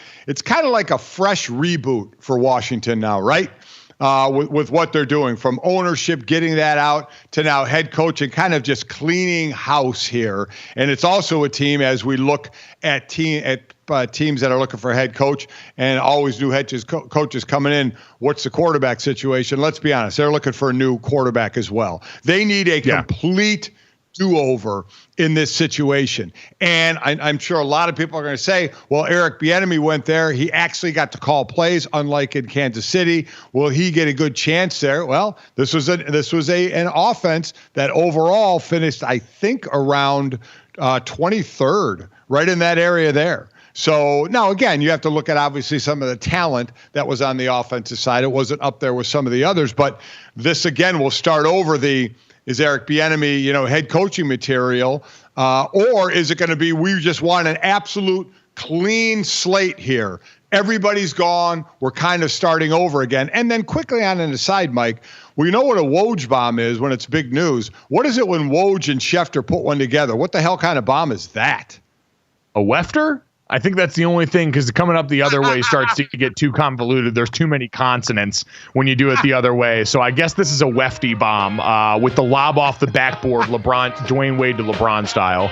a fresh reboot for Washington now, right? With what they're doing, from ownership, getting that out, to now head coach, and kind of just cleaning house here. And it's also a team, as we look at teams that are looking for a head coach, and always new coaches coming in. What's the quarterback situation? Let's be honest, they're looking for a new quarterback as well. They need a complete do-over in this situation. And I'm sure a lot of people are going to say, well, Eric Bieniemy went there. He actually got to call plays, unlike in Kansas City. Will he get a good chance there? Well, this was an offense that overall finished, I think, around 23rd, right in that area there. So now, again, you have to look at obviously some of the talent that was on the offensive side. It wasn't up there with some of the others, but this again will start over is Eric Bieniemy, head coaching material, or is it going to be, we just want an absolute clean slate here? Everybody's gone. We're kind of starting over again. And then quickly on an aside, Mike, we know what a Woj bomb is when it's big news. What is it when Woj and Schefter put one together? What the hell kind of bomb is that? A Wefter? I think that's the only thing, because coming up the other way starts to get too convoluted. There's too many consonants when you do it the other way. So I guess this is a Wefty bomb with the lob off the backboard, Dwayne Wade to LeBron style.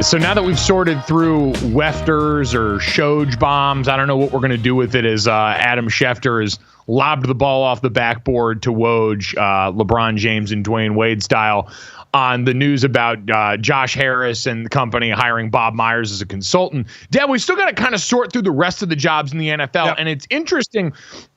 So now that we've sorted through Wefters or Shoj bombs, I don't know what we're going to do with it as Adam Schefter has lobbed the ball off the backboard to Woj, LeBron James and Dwayne Wade style, on the news about Josh Harris and the company hiring Bob Myers as a consultant. Dad, we still got to kind of sort through the rest of the jobs in the NFL. Yep. And it's interesting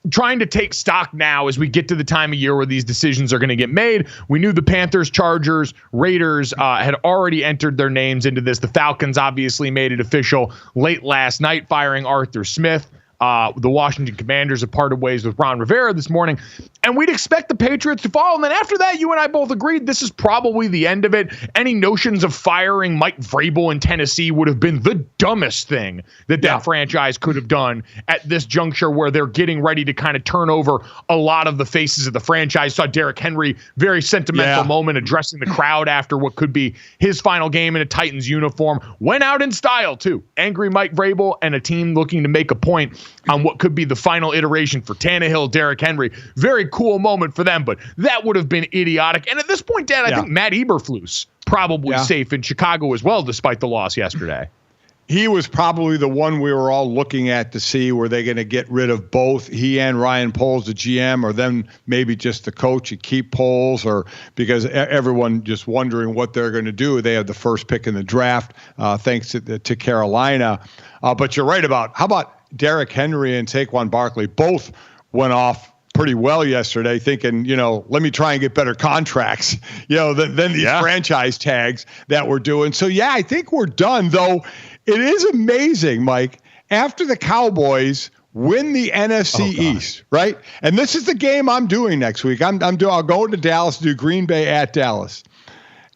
trying to take stock now as we get to the time of year where these decisions are going to get made. We knew the Panthers, Chargers, Raiders had already entered their names into this. The Falcons obviously made it official late last night, firing Arthur Smith. The Washington Commanders have parted ways with Ron Rivera this morning, and we'd expect the Patriots to follow. And then after that, you and I both agreed this is probably the end of it. Any notions of firing Mike Vrabel in Tennessee would have been the dumbest thing that franchise could have done at this juncture where they're getting ready to kind of turn over a lot of the faces of the franchise. Saw Derrick Henry, very sentimental moment, addressing the crowd after what could be his final game in a Titans uniform. Went out in style, too. Angry Mike Vrabel and a team looking to make a point on what could be the final iteration for Tannehill, Derrick Henry. Very cool moment for them, but that would have been idiotic. And at this point, Dad, I think Matt Eberflus probably safe in Chicago as well, despite the loss yesterday. He was probably the one we were all looking at to see were they going to get rid of both he and Ryan Poles, the GM, or then maybe just the coach and keep Poles, or because everyone just wondering what they're going to do. They have the first pick in the draft, thanks to Carolina. But you're right about how about Derrick Henry and Saquon Barkley both went off pretty well yesterday, thinking, let me try and get better contracts, than these franchise tags that we're doing. So, I think we're done, though. It is amazing, Mike, after the Cowboys win the NFC East, right? And this is the game I'm doing next week. I'll go to Dallas, do Green Bay at Dallas.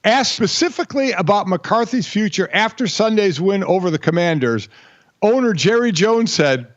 Asked specifically about McCarthy's future after Sunday's win over the Commanders, owner Jerry Jones said,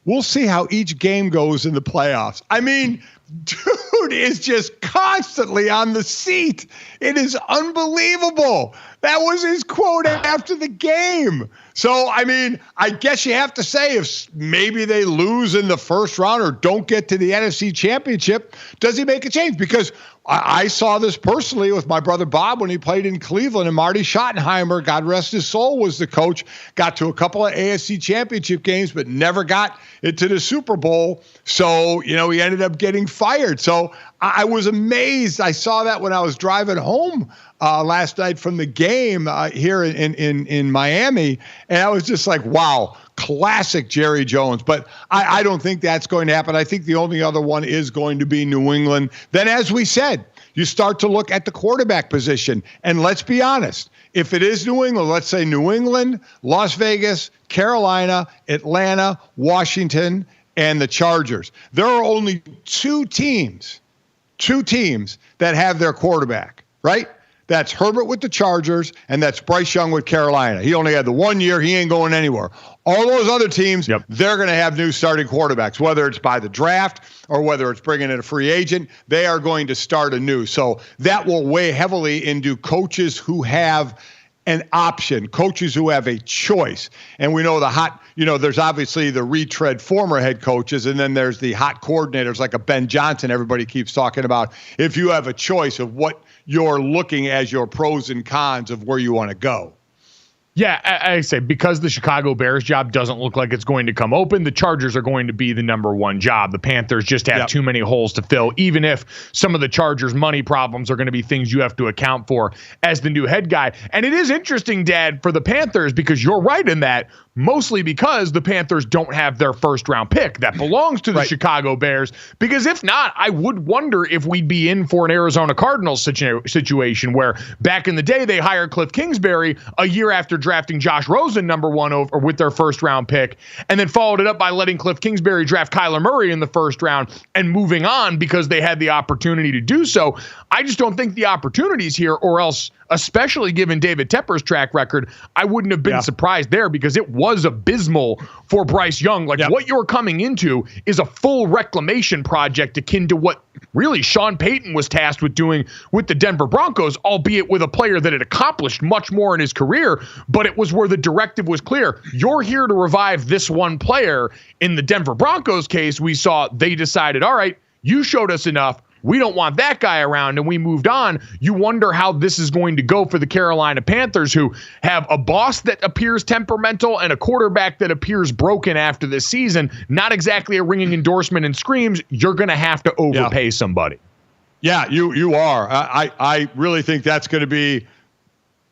"We'll see how each game goes in the playoffs." I mean, dude is just constantly on the seat. It is unbelievable. That was his quote after the game. So, I mean, I guess you have to say if maybe they lose in the first round or don't get to the NFC Championship, does he make a change? Because I saw this personally with my brother Bob when he played in Cleveland, and Marty Schottenheimer, God rest his soul, was the coach, got to a couple of AFC Championship games, but never got into the Super Bowl. So, he ended up getting fired. So I was amazed. I saw that when I was driving home last night from the game here in Miami, and I was just like, wow, classic Jerry Jones. But I don't think that's going to happen. I think the only other one is going to be New England. Then, as we said, you start to look at the quarterback position. And let's be honest, if it is New England, let's say New England, Las Vegas, Carolina, Atlanta, Washington, and the Chargers. There are only two teams that have their quarterback, right? That's Herbert with the Chargers, and that's Bryce Young with Carolina. He only had the 1 year. He ain't going anywhere. All those other teams, they're going to have new starting quarterbacks, whether it's by the draft or whether it's bringing in a free agent. They are going to start anew. So that will weigh heavily into coaches who have an option, coaches who have a choice. And we know there's obviously the retread former head coaches, and then there's the hot coordinators like a Ben Johnson everybody keeps talking about. If you have a choice of what you're looking as your pros and cons of where you want to go. Yeah, I say because the Chicago Bears job doesn't look like it's going to come open, the Chargers are going to be the number one job. The Panthers just have too many holes to fill, even if some of the Chargers' money problems are going to be things you have to account for as the new head guy. And it is interesting, Dad, for the Panthers, because you're right in that, mostly because the Panthers don't have their first-round pick that belongs to the Chicago Bears. Because if not, I would wonder if we'd be in for an Arizona Cardinals situation where back in the day they hired Cliff Kingsbury a year after drafting Josh Rosen number one over with their first-round pick, and then followed it up by letting Cliff Kingsbury draft Kyler Murray in the first round and moving on because they had the opportunity to do so. I just don't think the opportunity's here, or else, especially given David Tepper's track record, I wouldn't have been surprised there because it was abysmal for Bryce Young. What you're coming into is a full reclamation project akin to what really Sean Payton was tasked with doing with the Denver Broncos, albeit with a player that had accomplished much more in his career, but it was where the directive was clear. You're here to revive this one player. In the Denver Broncos case, we saw they decided, all right, you showed us enough. we don't want that guy around, and we moved on. You wonder how this is going to go for the Carolina Panthers, who have a boss that appears temperamental and a quarterback that appears broken after this season. Not exactly a ringing endorsement and screams, you're going to have to overpay somebody. Yeah, you are. I really think that's going to be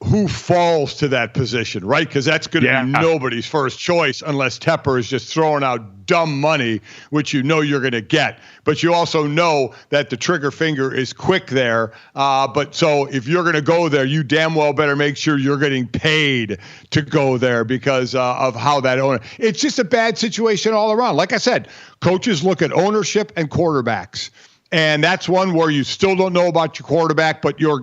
who falls to that position, right? Because that's going to be nobody's first choice unless Tepper is just throwing out dumb money, which you know you're going to get. But you also know that the trigger finger is quick there. But so if you're going to go there, you damn well better make sure you're getting paid to go there because of how that owner. It's just a bad situation all around. Like I said, coaches look at ownership and quarterbacks. And that's one where you still don't know about your quarterback, but you're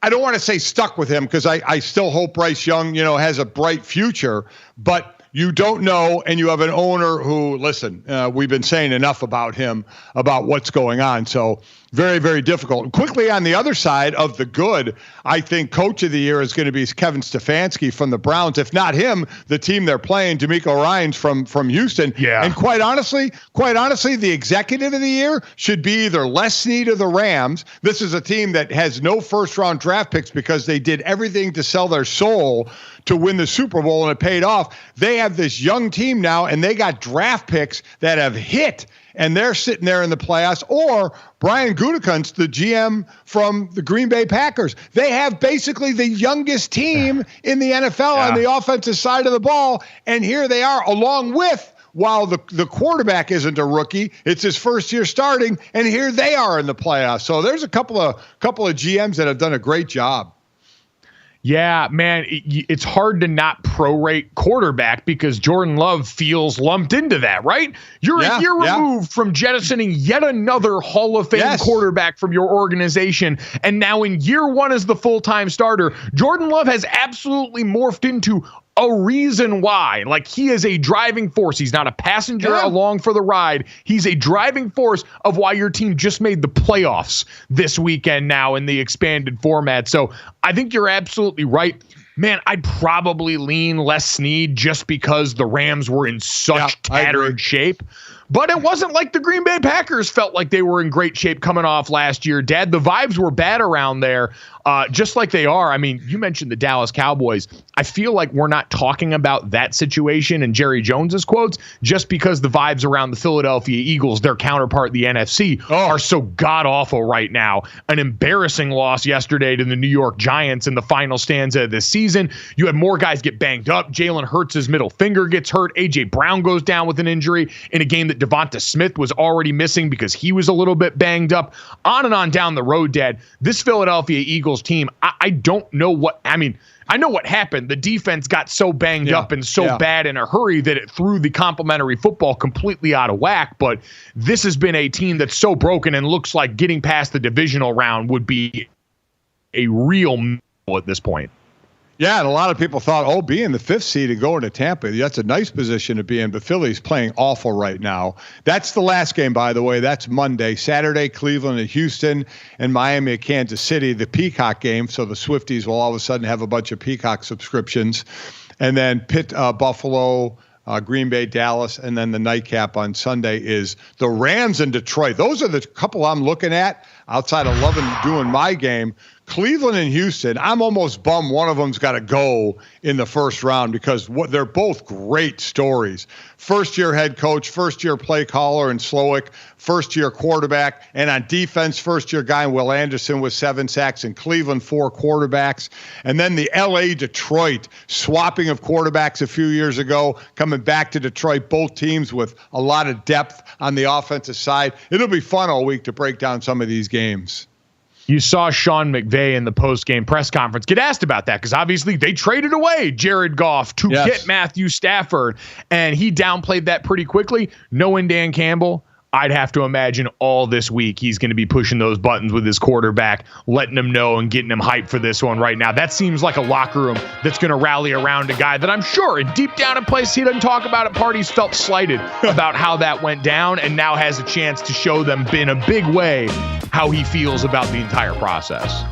I don't want to say stuck with him because I still hope Bryce Young, has a bright future, but you don't know, and you have an owner who, listen, we've been saying enough about him, about what's going on. So very, very difficult. And quickly on the other side of the good, I think Coach of the Year is going to be Kevin Stefanski from the Browns. If not him, the team they're playing, DeMeco Ryans from Houston. Yeah. And quite honestly, the Executive of the Year should be either Les Snead or the Rams. This is a team that has no first-round draft picks because they did everything to sell their soul to win the Super Bowl, and it paid off. They have this young team now, and they got draft picks that have hit, and they're sitting there in the playoffs. Or Brian Gutekunst, the GM from the Green Bay Packers. They have basically the youngest team in the NFL on the offensive side of the ball, and here they are along with, while the quarterback isn't a rookie, it's his first year starting, and here they are in the playoffs. So there's a couple of GMs that have done a great job. Yeah, man, it's hard to not prorate quarterback because Jordan Love feels lumped into that, right? You're a year removed from jettisoning yet another Hall of Fame quarterback from your organization, and now in year one as the full-time starter, Jordan Love has absolutely morphed into a reason why. Like, he is a driving force. He's not a passenger along for the ride. He's a driving force of why your team just made the playoffs this weekend now in the expanded format. So I think you're absolutely right. Man, I'd probably lean Les Snead just because the Rams were in such tattered shape. But it wasn't like the Green Bay Packers felt like they were in great shape coming off last year. Dad, the vibes were bad around there, just like they are. I mean, you mentioned the Dallas Cowboys. I feel like we're not talking about that situation and Jerry Jones's quotes just because the vibes around the Philadelphia Eagles, their counterpart, the NFC, are so god-awful right now. An embarrassing loss yesterday to the New York Giants in the final stanza of this season. You had more guys get banged up. Jalen Hurts' middle finger gets hurt. A.J. Brown goes down with an injury in a game that Devonta Smith was already missing because he was a little bit banged up. On and on down the road, Dad. This Philadelphia Eagles team, I don't know what, I mean, I know what happened. The defense got so banged up and so bad in a hurry that it threw the complementary football completely out of whack. But this has been a team that's so broken and looks like getting past the divisional round would be a real miracle at this point. Yeah, and a lot of people thought, being the 5th seed and going to Tampa, that's a nice position to be in, but Philly's playing awful right now. That's the last game, by the way. That's Monday. Saturday, Cleveland and Houston, and Miami at Kansas City, the Peacock game, so the Swifties will all of a sudden have a bunch of Peacock subscriptions. And then Buffalo, Green Bay, Dallas, and then the nightcap on Sunday is the Rams in Detroit. Those are the couple I'm looking at outside of loving doing my game. Cleveland and Houston, I'm almost bummed one of them's got to go in the first round because they're both great stories. First-year head coach, first-year play caller in Slowick, first-year quarterback, and on defense, first-year guy Will Anderson with 7 sacks, in Cleveland 4 quarterbacks. And then the L.A.-Detroit swapping of quarterbacks a few years ago, coming back to Detroit, both teams with a lot of depth on the offensive side. It'll be fun all week to break down some of these games. You saw Sean McVay in the post-game press conference get asked about that because obviously they traded away Jared Goff to get Matthew Stafford, and he downplayed that pretty quickly. Knowing Dan Campbell, I'd have to imagine all this week he's going to be pushing those buttons with his quarterback, letting him know and getting him hyped for this one right now. That seems like a locker room that's going to rally around a guy that I'm sure deep down in place he doesn't talk about at parties, felt slighted about how that went down, and now has a chance to show them in a big way how he feels about the entire process.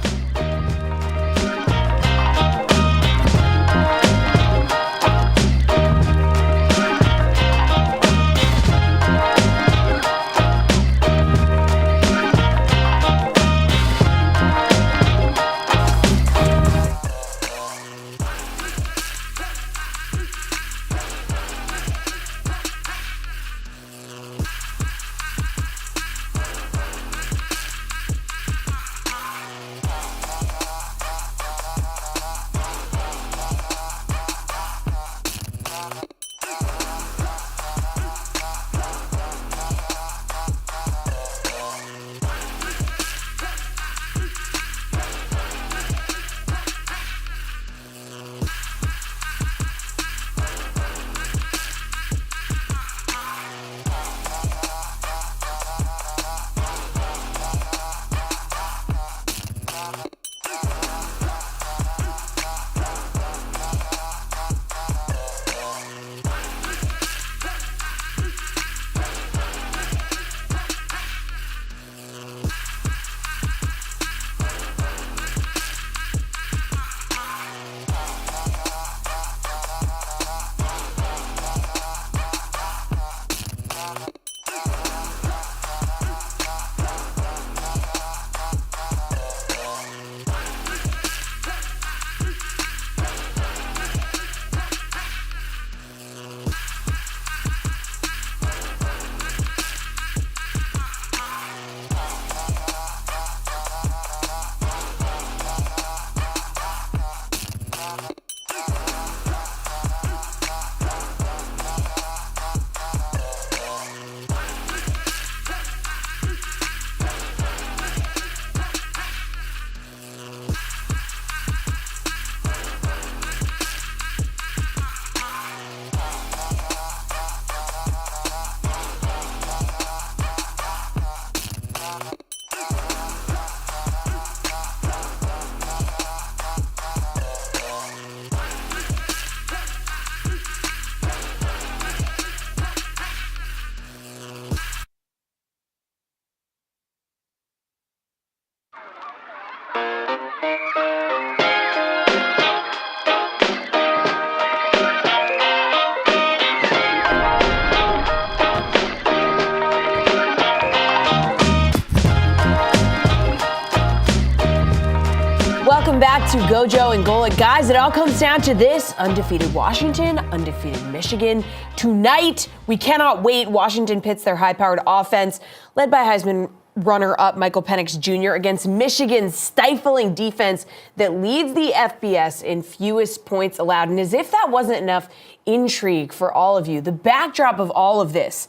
Welcome back to GoJo and Golic. Guys, it all comes down to this. Undefeated Washington, undefeated Michigan. Tonight, we cannot wait. Washington pits their high-powered offense, led by Heisman runner-up Michael Penix Jr. against Michigan's stifling defense that leads the FBS in fewest points allowed. And as if that wasn't enough intrigue for all of you, the backdrop of all of this,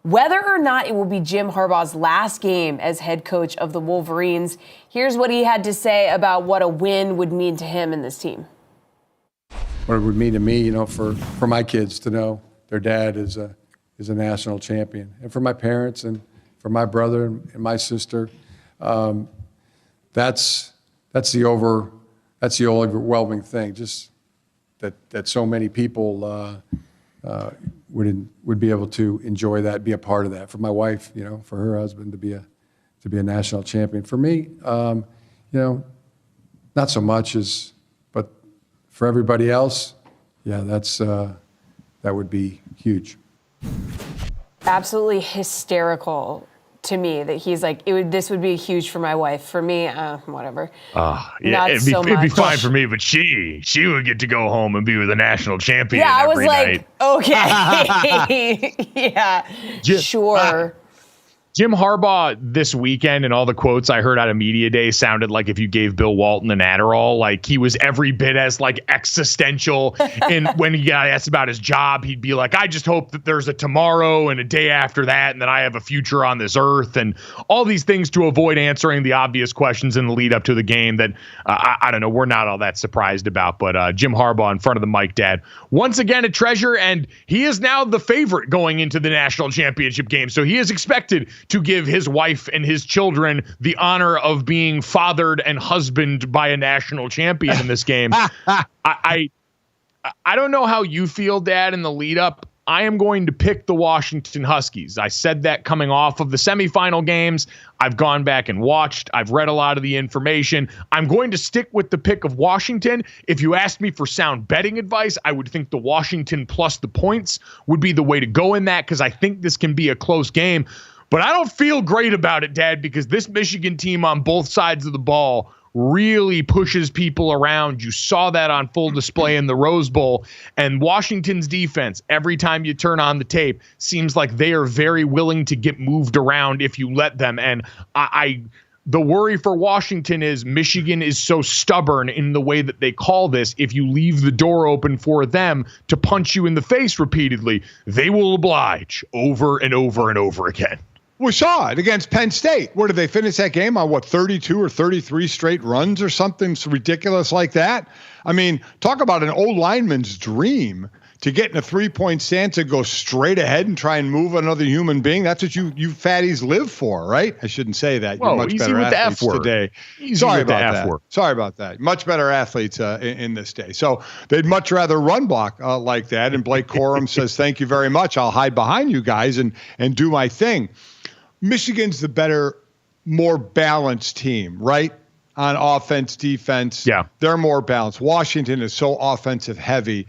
whether or not it will be Jim Harbaugh's last game as head coach of the Wolverines, here's what he had to say about what a win would mean to him and this team. What it would mean to me, for my kids to know their dad is a national champion, and for my parents and for my brother and my sister, that's the overwhelming thing. Just that so many people would be able to enjoy that, be a part of that. For my wife, for her husband to be a national champion. For me, not so much but for everybody else, that would be huge. Absolutely hysterical to me that he's like, this would be huge for my wife. For me, whatever. It'd be fine for me, but she would get to go home and be with a national champion every night. Okay. Yeah, sure. Jim Harbaugh this weekend and all the quotes I heard out of Media Day sounded like if you gave Bill Walton an Adderall, like he was every bit as like existential. And when he got asked about his job, he'd be like, I just hope that there's a tomorrow and a day after that, and that I have a future on this earth, and all these things to avoid answering the obvious questions in the lead up to the game that I don't know, we're not all that surprised about. But Jim Harbaugh in front of the mic, Dad, once again a treasure, and he is now the favorite going into the national championship game. So he is expected to give his wife and his children the honor of being fathered and husbanded by a national champion in this game. I don't know how you feel, Dad, in the lead up. I am going to pick the Washington Huskies. I said that coming off of the semifinal games. I've gone back and watched. I've read a lot of the information. I'm going to stick with the pick of Washington. If you asked me for sound betting advice, I would think the Washington plus the points would be the way to go in that, because I think this can be a close game. But I don't feel great about it, Dad, because this Michigan team on both sides of the ball really pushes people around. You saw that on full display in the Rose Bowl. And Washington's defense, every time you turn on the tape, seems like they are very willing to get moved around if you let them. And the worry for Washington is Michigan is so stubborn in the way that they call this. If you leave the door open for them to punch you in the face repeatedly, they will oblige over and over and over again. We saw it against Penn State. Where did they finish that game on, 32 or 33 straight runs or something ridiculous like that? I mean, talk about an old lineman's dream to get in a three-point stance and go straight ahead and try and move another human being. That's what you fatties live for, right? I shouldn't say that. You're much better athletes today. Sorry about that. Much better athletes in this day. So they'd much rather run block like that. And Blake Corum says, thank you very much. I'll hide behind you guys and do my thing. Michigan's the better, more balanced team, right? On offense, defense. Yeah. They're more balanced. Washington is so offensive heavy.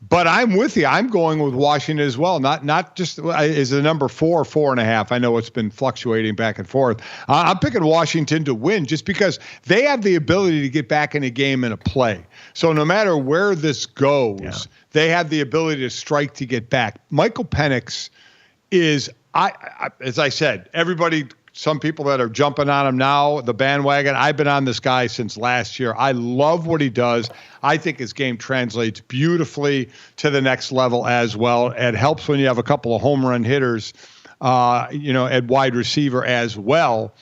But I'm with you. I'm going with Washington as well. Not just is a number 4 or 4.5. I know it's been fluctuating back and forth. I'm picking Washington to win just because they have the ability to get back in a game and a play. So no matter where this goes, they have the ability to strike to get back. Michael Penix is, as I said, some people that are jumping on him now, the bandwagon. I've been on this guy since last year. I love what he does. I think his game translates beautifully to the next level as well. It helps when you have a couple of home run hitters, at wide receiver as well.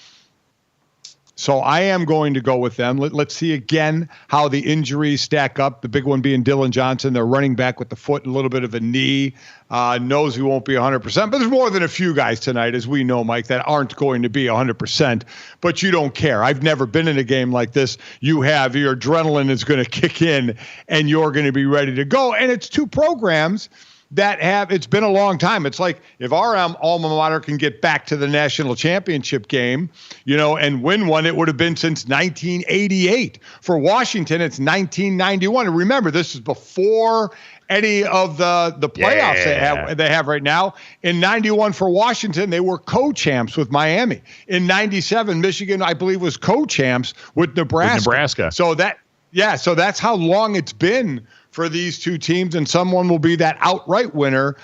So I am going to go with them. Let's see again how the injuries stack up. The big one being Dylan Johnson, their running back with the foot and a little bit of a knee. Knows he won't be 100%. But there's more than a few guys tonight, as we know, Mike, that aren't going to be 100%. But you don't care. I've never been in a game like this. Your adrenaline is going to kick in, and you're going to be ready to go. And it's two programs it's been a long time. It's like if our alma mater can get back to the national championship game, and win one, it would have been since 1988. For Washington, it's 1991. And remember, this is before any of the playoffs they have right now. In 91 for Washington, they were co-champs with Miami. In 97, Michigan, I believe, was co-champs with Nebraska. So that's how long it's been for these two teams, and someone will be that outright winner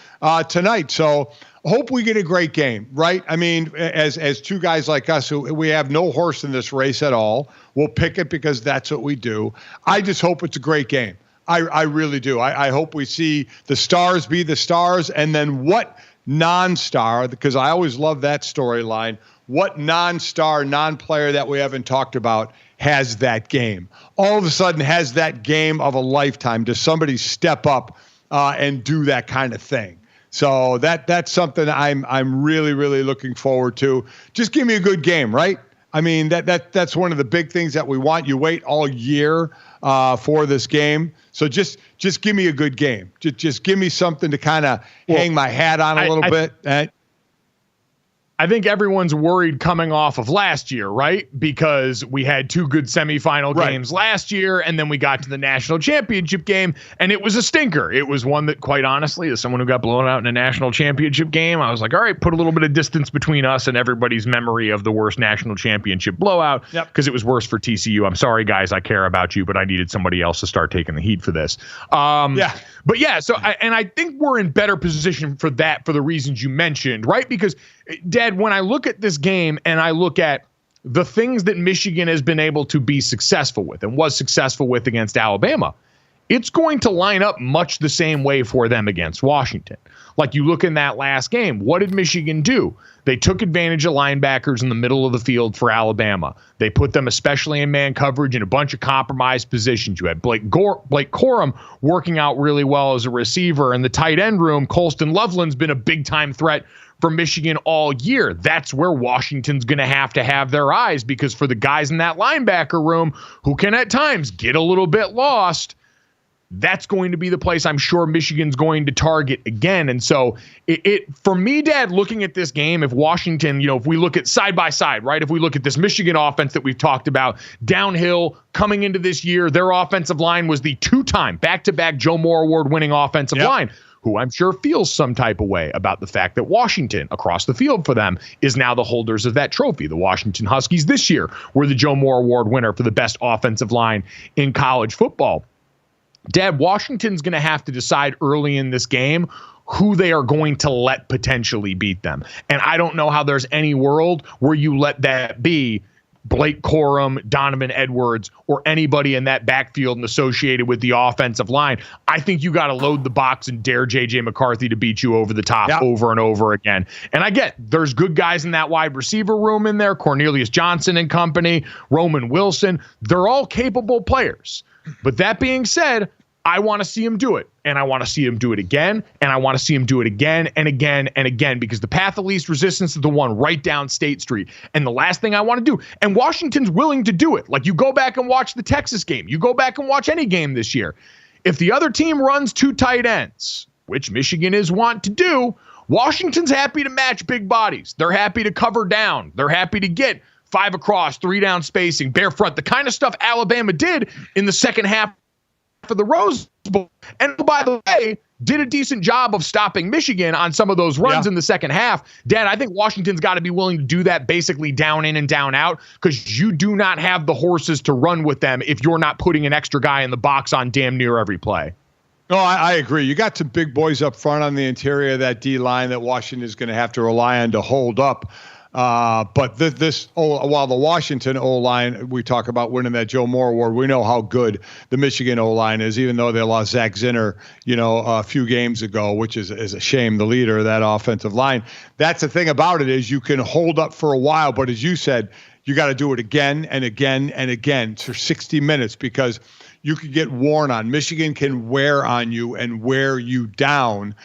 tonight. So hope we get a great game, right? I mean, as two guys like us who we have no horse in this race at all, we'll pick it because that's what we do. I just hope it's a great game. I really do. I hope we see the stars be the stars, and then what non-star, because I always love that storyline, what non-star, non-player that we haven't talked about has that game. All of a sudden has that game of a lifetime. Does somebody step up and do that kind of thing? So that's something I'm really, really looking forward to. Just give me a good game, right? I mean, that's one of the big things that we want. You wait all year for this game. So just give me a good game. Just give me something to kind of hang my hat on a little bit. I think everyone's worried coming off of last year, right? Because we had two good semifinal games last year, and then we got to the national championship game, and it was a stinker. It was one that, quite honestly, as someone who got blown out in a national championship game, I was like, all right, put a little bit of distance between us and everybody's memory of the worst national championship blowout, because it was worse for TCU. I'm sorry, guys, I care about you, but I needed somebody else to start taking the heat for this. But yeah, so I think we're in better position for that for the reasons you mentioned, right? Because, Dad, when I look at this game and I look at the things that Michigan has been able to be successful with and was successful with against Alabama, it's going to line up much the same way for them against Washington. Like you look in that last game, what did Michigan do? They took advantage of linebackers in the middle of the field for Alabama. They put them especially in man coverage in a bunch of compromised positions. You had Blake Corum working out really well as a receiver. In the tight end room, Colston Loveland's been a big-time threat for Michigan all year. That's where Washington's going to have their eyes, because for the guys in that linebacker room who can at times get a little bit lost, that's going to be the place I'm sure Michigan's going to target again. And so for me, Dad, looking at this game, if Washington, if we look at side by side, right? If we look at this Michigan offense that we've talked about downhill coming into this year, their offensive line was the two-time back-to-back Joe Moore Award winning offensive line, who I'm sure feels some type of way about the fact that Washington, across the field for them, is now the holders of that trophy. The Washington Huskies this year were the Joe Moore Award winner for the best offensive line in college football. Dad, Washington's going to have to decide early in this game who they are going to let potentially beat them. And I don't know how there's any world where you let that be Blake Corum, Donovan Edwards, or anybody in that backfield and associated with the offensive line. I think you got to load the box and dare J.J. McCarthy to beat you over the top over and over again. And I get there's good guys in that wide receiver room in there, Cornelius Johnson and company, Roman Wilson. They're all capable players. But that being said, I want to see him do it, and I want to see him do it again, and I want to see him do it again and again and again, because the path of least resistance is the one right down State Street. And the last thing I want to do, and Washington's willing to do it. Like, you go back and watch the Texas game. You go back and watch any game this year. If the other team runs two tight ends, which Michigan is wont to do, Washington's happy to match big bodies. They're happy to cover down. They're happy to get 5 across, 3 down spacing, bare front, the kind of stuff Alabama did in the second half for the Rose Bowl. And by the way, did a decent job of stopping Michigan on some of those runs in the second half. Dad, I think Washington's got to be willing to do that basically down in and down out, because you do not have the horses to run with them if you're not putting an extra guy in the box on damn near every play. No, I agree. You got some big boys up front on the interior of that D line that Washington is going to have to rely on to hold up. But while the Washington O-line, we talk about winning that Joe Moore Award, we know how good the Michigan O-line is, even though they lost Zach Zinner, a few games ago, which is a shame, the leader of that offensive line. That's the thing about it, is you can hold up for a while, but as you said, you got to do it again and again and again for 60 minutes, because you could get worn on. Michigan can wear on you and wear you down.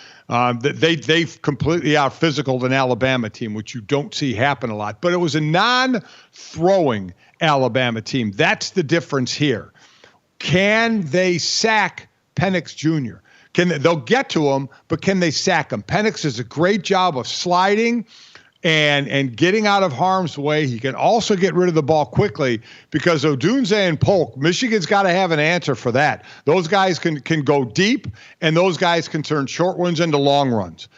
They've completely out-physicaled an Alabama team, which you don't see happen a lot. But it was a non-throwing Alabama team. That's the difference here. Can they sack Penix Jr.? They'll get to him, but can they sack him? Penix does a great job of sliding and getting out of harm's way. He can also get rid of the ball quickly because Odunze and Polk, Michigan's got to have an answer for that. Those guys can go deep, and those guys can turn short ones into long runs.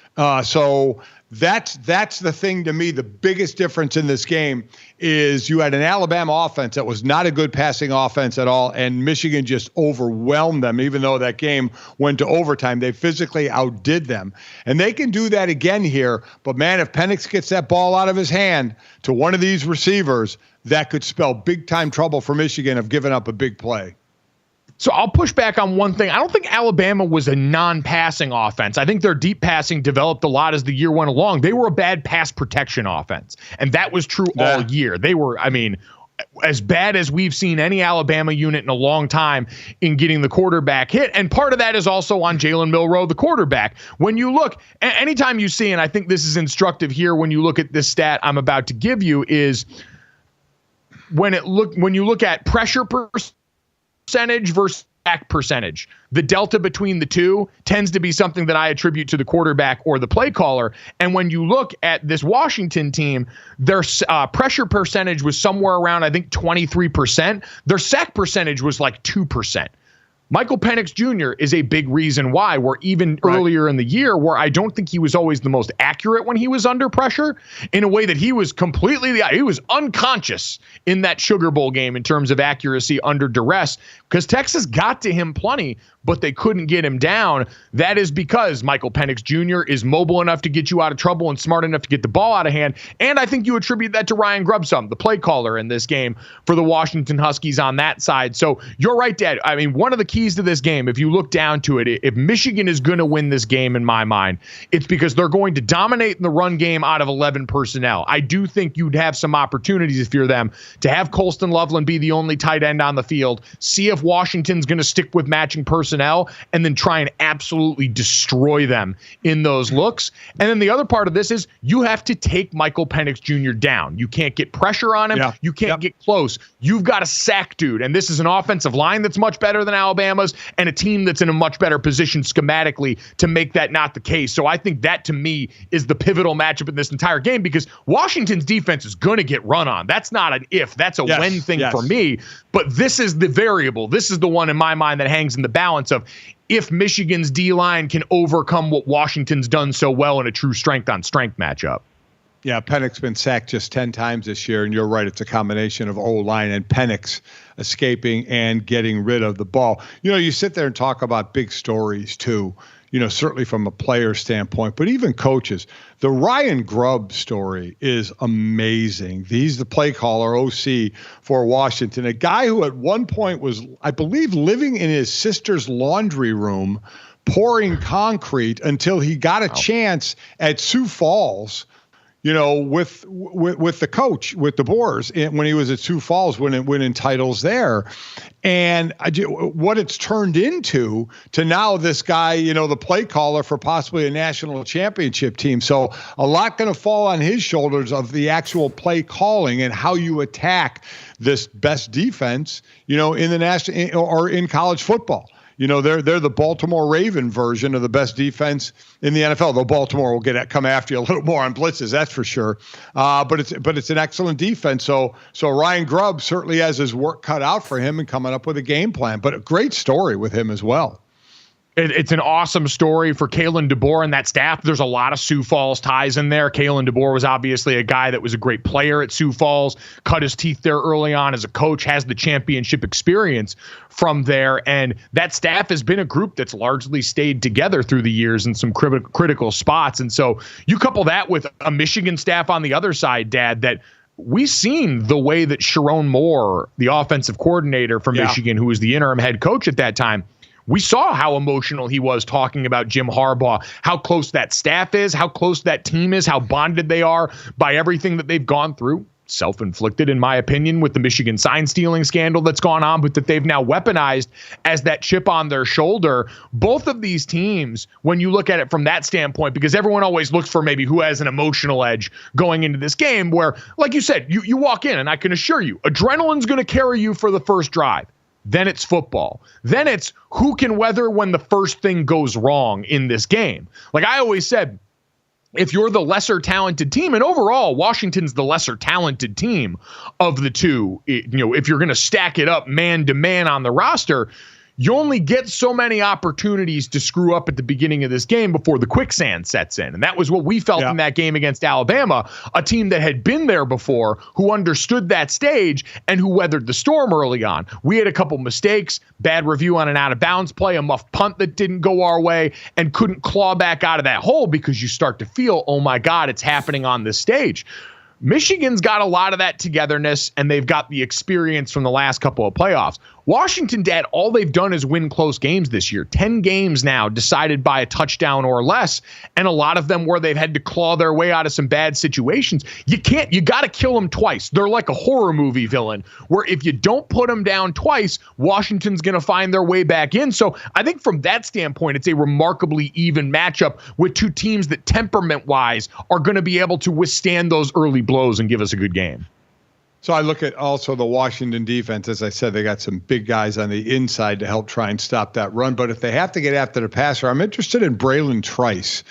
So that's the thing to me. The biggest difference in this game is you had an Alabama offense that was not a good passing offense at all, and Michigan just overwhelmed them. Even though that game went to overtime, they physically outdid them. And they can do that again here. But, man, if Penix gets that ball out of his hand to one of these receivers, that could spell big-time trouble for Michigan of giving up a big play. So I'll push back on one thing. I don't think Alabama was a non-passing offense. I think their deep passing developed a lot as the year went along. They were a bad pass protection offense, and that was true all year. They were, as bad as we've seen any Alabama unit in a long time in getting the quarterback hit. And part of that is also on Jalen Milroe, the quarterback. When you look, anytime you see, and I think this is instructive here when you look at this stat I'm about to give you, is when you look at pressure percentage versus sack percentage. The delta between the two tends to be something that I attribute to the quarterback or the play caller. And when you look at this Washington team, their pressure percentage was somewhere around, I think, 23%. Their sack percentage was like 2%. Michael Penix Jr. is a big reason why, where even earlier in the year, where I don't think he was always the most accurate when he was under pressure, in a way that he was he was unconscious in that Sugar Bowl game in terms of accuracy under duress, because Texas got to him plenty, but they couldn't get him down. That is because Michael Penix Jr. is mobile enough to get you out of trouble and smart enough to get the ball out of hand. And I think you attribute that to Ryan Grubb some, the play caller in this game for the Washington Huskies on that side. So you're right, Dad. I mean, one of the keys to this game, if you look down to it, if Michigan is going to win this game, in my mind, it's because they're going to dominate in the run game out of 11 personnel. I do think you'd have some opportunities if you're them to have Colston Loveland be the only tight end on the field, see if Washington's going to stick with matching personnel, and then try and absolutely destroy them in those looks. And then the other part of this is you have to take Michael Penix Jr. down. You can't get pressure on him. Yeah. You can't get close. You've got to sack dude. And this is an offensive line that's much better than Alabama's and a team that's in a much better position schematically to make that not the case. So I think that, to me, is the pivotal matchup in this entire game, because Washington's defense is going to get run on. That's not an if. That's a when thing for me. But this is the variable. This is the one in my mind that hangs in the balance of if Michigan's D-line can overcome what Washington's done so well in a true strength-on-strength matchup. Yeah, Penix been sacked just 10 times this year, and you're right, it's a combination of O-line and Penix escaping and getting rid of the ball. You sit there and talk about big stories, too, certainly from a player standpoint, but even coaches. The Ryan Grubb story is amazing. He's the play caller, OC, for Washington, a guy who at one point was, I believe, living in his sister's laundry room, pouring concrete until he got a chance at Sioux Falls, with the coach, with the Boers, when he was at Sioux Falls, winning titles there. And what it's turned into to now this guy, the play caller for possibly a national championship team. So a lot going to fall on his shoulders of the actual play calling and how you attack this best defense, in the national or in college football. They're the Baltimore Raven version of the best defense in the NFL. Though Baltimore will come after you a little more on blitzes, that's for sure. But it's an excellent defense. So Ryan Grubb certainly has his work cut out for him in coming up with a game plan. But a great story with him as well. It's an awesome story for Kalen DeBoer and that staff. There's a lot of Sioux Falls ties in there. Kalen DeBoer was obviously a guy that was a great player at Sioux Falls, cut his teeth there early on as a coach, has the championship experience from there. And that staff has been a group that's largely stayed together through the years in some critical spots. And so you couple that with a Michigan staff on the other side, Dad, that we've seen the way that Sharon Moore, the offensive coordinator for Michigan, who was the interim head coach at that time, we saw how emotional he was talking about Jim Harbaugh, how close that staff is, how close that team is, how bonded they are by everything that they've gone through. Self-inflicted, in my opinion, with the Michigan sign stealing scandal that's gone on, but that they've now weaponized as that chip on their shoulder. Both of these teams, when you look at it from that standpoint, because everyone always looks for maybe who has an emotional edge going into this game, where, like you said, you walk in, and I can assure you, adrenaline's going to carry you for the first drive. Then it's football. Then it's who can weather when the first thing goes wrong in this game. Like I always said, if you're the lesser talented team, and overall, Washington's the lesser talented team of the two, if you're going to stack it up man to man on the roster, you only get so many opportunities to screw up at the beginning of this game before the quicksand sets in. And that was what we felt in that game against Alabama, a team that had been there before, who understood that stage and who weathered the storm early on. We had a couple mistakes, bad review on an out of bounds play, a muff punt that didn't go our way, and couldn't claw back out of that hole because you start to feel, oh my God, it's happening on this stage. Michigan's got a lot of that togetherness, and they've got the experience from the last couple of playoffs. Washington, Dad, all they've done is win close games this year. 10 games now decided by a touchdown or less, and a lot of them where they've had to claw their way out of some bad situations. You got to kill them twice. They're like a horror movie villain, where if you don't put them down twice, Washington's going to find their way back in. So I think from that standpoint, it's a remarkably even matchup with two teams that temperament-wise are going to be able to withstand those early blows and give us a good game. So I look at also the Washington defense. As I said, they got some big guys on the inside to help try and stop that run. But if they have to get after the passer, I'm interested in Braylon Trice.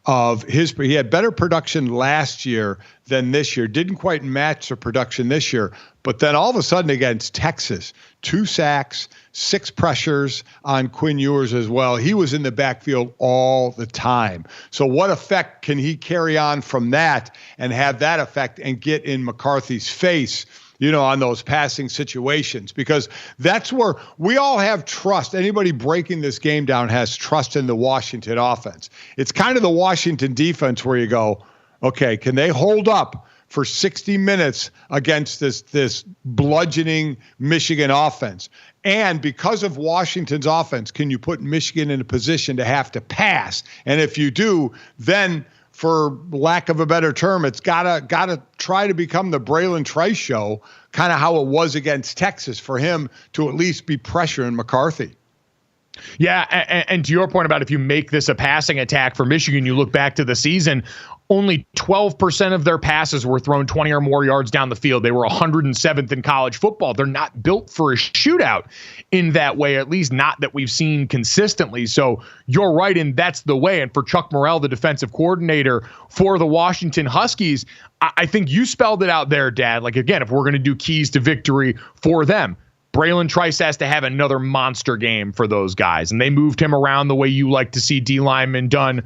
He had better production last year than this year. Didn't quite match the production this year. But then all of a sudden against Texas, 2 sacks, 6 pressures on Quinn Ewers as well. He was in the backfield all the time. So what effect can he carry on from that and have that effect and get in McCarthy's face, on those passing situations? Because that's where we all have trust. Anybody breaking this game down has trust in the Washington offense. It's kind of the Washington defense where you go, okay, can they hold up for 60 minutes against this bludgeoning Michigan offense? And because of Washington's offense, can you put Michigan in a position to have to pass? And if you do, then for lack of a better term, it's gotta try to become the Braylon Trice show, kind of how it was against Texas, for him to at least be pressuring McCarthy. Yeah, and to your point about if you make this a passing attack for Michigan, you look back to the season, only 12% of their passes were thrown 20 or more yards down the field. They were 107th in college football. They're not built for a shootout in that way, at least not that we've seen consistently. So you're right, and that's the way. And for Chuck Morrell, the defensive coordinator for the Washington Huskies, I think you spelled it out there, Dad. Like, again, if we're going to do keys to victory for them, Braylon Trice has to have another monster game for those guys. And they moved him around the way you like to see D linemen done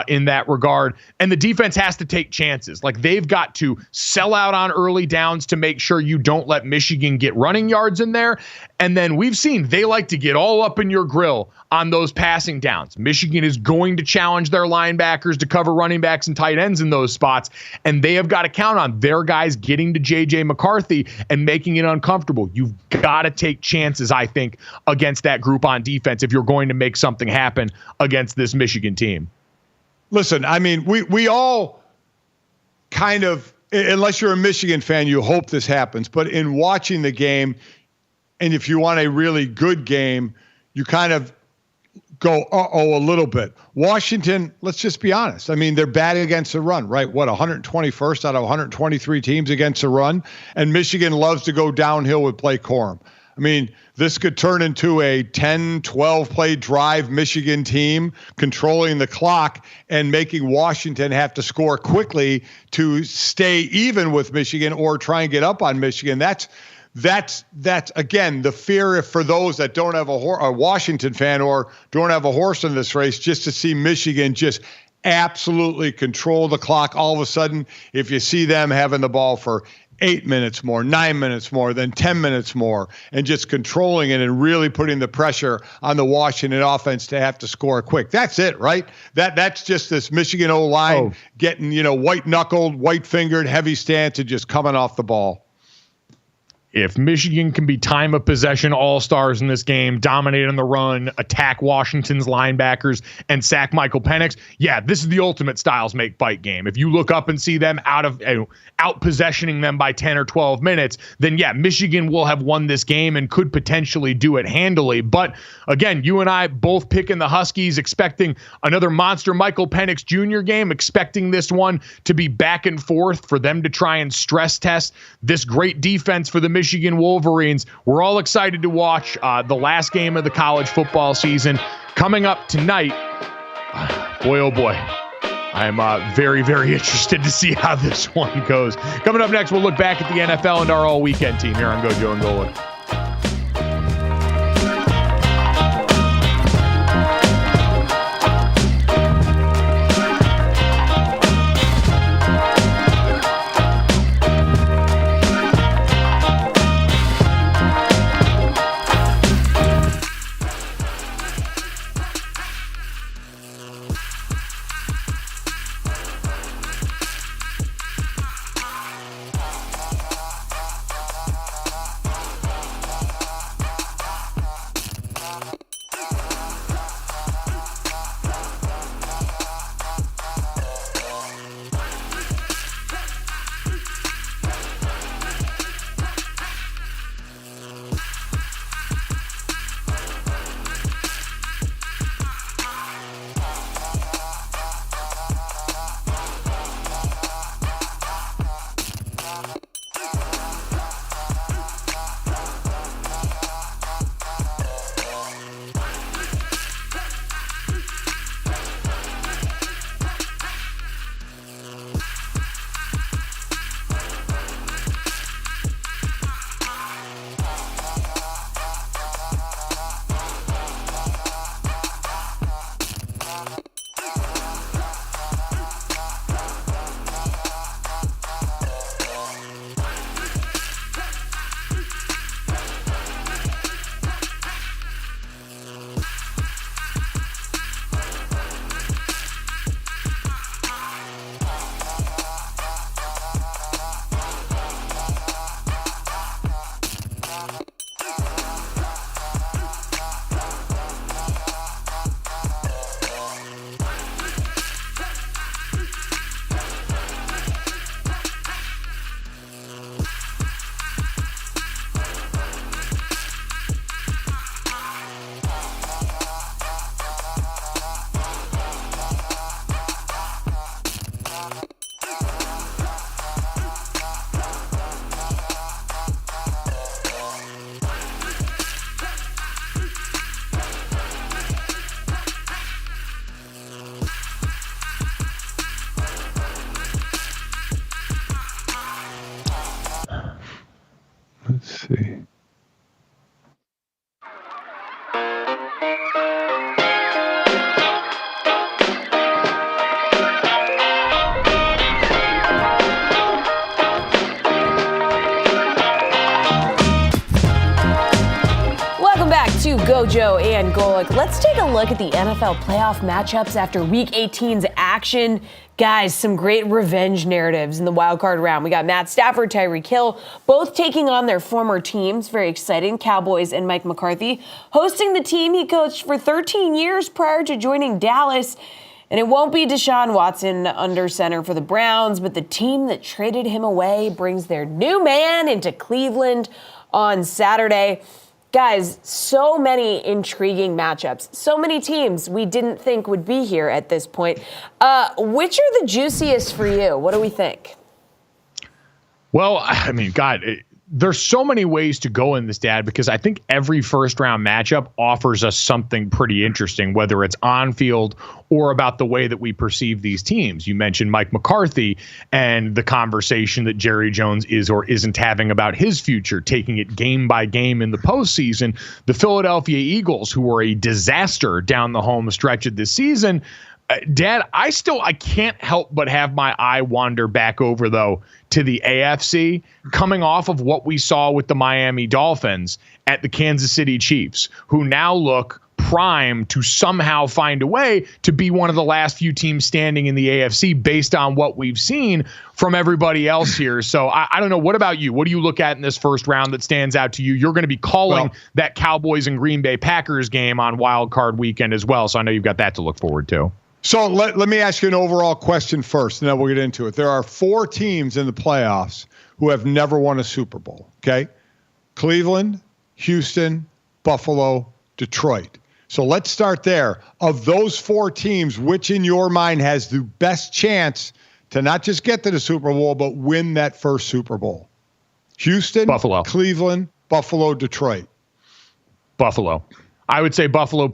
in that regard. And the defense has to take chances. Like, they've got to sell out on early downs to make sure you don't let Michigan get running yards in there. And then we've seen they like to get all up in your grill on those passing downs. Michigan is going to challenge their linebackers to cover running backs and tight ends in those spots. And they have got to count on their guys getting to J.J. McCarthy and making it uncomfortable. You've got to take chances, I think, against that group on defense if you're going to make something happen against this Michigan team. Listen, I mean, we all kind of, unless you're a Michigan fan, you hope this happens. But in watching the game, and if you want a really good game, you kind of go, a little bit. Washington, let's just be honest. I mean, they're bad against the run, right? 121st out of 123 teams against the run. And Michigan loves to go downhill with Blake Corum. I mean, this could turn into a 10, 12 play drive Michigan team controlling the clock and making Washington have to score quickly to stay even with Michigan or try and get up on Michigan. That's again the fear for those that don't have a Washington fan or don't have a horse in this race, just to see Michigan just absolutely control the clock. All of a sudden, if you see them having the ball for 8 minutes more, 9 minutes more, then 10 minutes more, and just controlling it and really putting the pressure on the Washington offense to have to score quick. That's it, right? That's just this Michigan O-line getting, white-knuckled, white-fingered, heavy stance and just coming off the ball. If Michigan can be time of possession all-stars in this game, dominate on the run, attack Washington's linebackers, and sack Michael Penix, this is the ultimate styles make fight game. If you look up and see them out-possessioning them by 10 or 12 minutes, then Michigan will have won this game and could potentially do it handily. But again, you and I both picking the Huskies, expecting another monster Michael Penix Jr. game, expecting this one to be back and forth for them to try and stress test this great defense for the Michigan Wolverines. We're all excited to watch the last game of the college football season coming up tonight. Boy, oh boy. I'm very, very interested to see how this one goes. Coming up next, we'll look back at the NFL and our all-weekend team here on GoJo and Golic. Let's see. Welcome back to GoJo and Golic. Let's take a look at the NFL playoff matchups after Week 18's action. Guys, some great revenge narratives in the wild card round. We got Matt Stafford, Tyreek Hill, both taking on their former teams. Very exciting. Cowboys and Mike McCarthy hosting the team he coached for 13 years prior to joining Dallas. And it won't be Deshaun Watson under center for the Browns, but the team that traded him away brings their new man into Cleveland on Saturday. Guys, so many intriguing matchups. So many teams we didn't think would be here at this point. Which are the juiciest for you? What do we think? Well, I mean, God, there's so many ways to go in this, Dad, because I think every first round matchup offers us something pretty interesting, whether it's on field or about the way that we perceive these teams. You mentioned Mike McCarthy and the conversation that Jerry Jones is or isn't having about his future, taking it game by game in the postseason. The Philadelphia Eagles, who were a disaster down the home stretch of this season. Dad, I can't help but have my eye wander back over, though, to the AFC, coming off of what we saw with the Miami Dolphins at the Kansas City Chiefs, who now look primed to somehow find a way to be one of the last few teams standing in the AFC based on what we've seen from everybody else here. So I don't know. What about you? What do you look at in this first round that stands out to you? You're going to be calling that Cowboys and Green Bay Packers game on Wild Card Weekend as well. So I know you've got that to look forward to. So let me ask you an overall question first, and then we'll get into it. There are 4 teams in the playoffs who have never won a Super Bowl, okay? Cleveland, Houston, Buffalo, Detroit. So let's start there. Of those 4 teams, which in your mind has the best chance to not just get to the Super Bowl, but win that first Super Bowl? Houston, Buffalo, Cleveland, Buffalo, Detroit. Buffalo. I would say Buffalo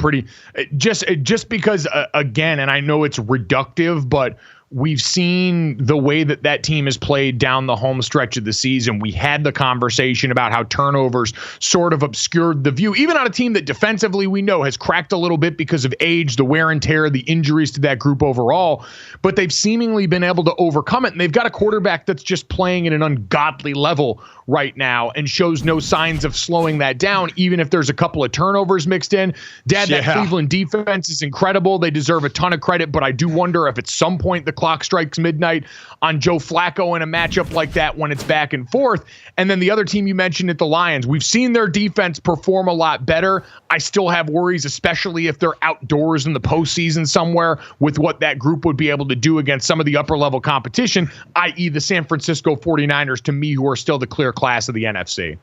just because, again, and I know it's reductive, but we've seen the way that team has played down the home stretch of the season. We had the conversation about how turnovers sort of obscured the view, even on a team that defensively we know has cracked a little bit because of age, the wear and tear, the injuries to that group overall, but they've seemingly been able to overcome it. And they've got a quarterback that's just playing at an ungodly level right now and shows no signs of slowing that down, even if there's a couple of turnovers mixed in. Dad, that Cleveland defense is incredible. They deserve a ton of credit, but I do wonder if at some point the clock strikes midnight on Joe Flacco in a matchup like that when it's back and forth. And then the other team you mentioned at the Lions, we've seen their defense perform a lot better. I still have worries, especially if they're outdoors in the postseason somewhere, with what that group would be able to do against some of the upper level competition, i.e. the San Francisco 49ers, to me, who are still the clear class of the NFC.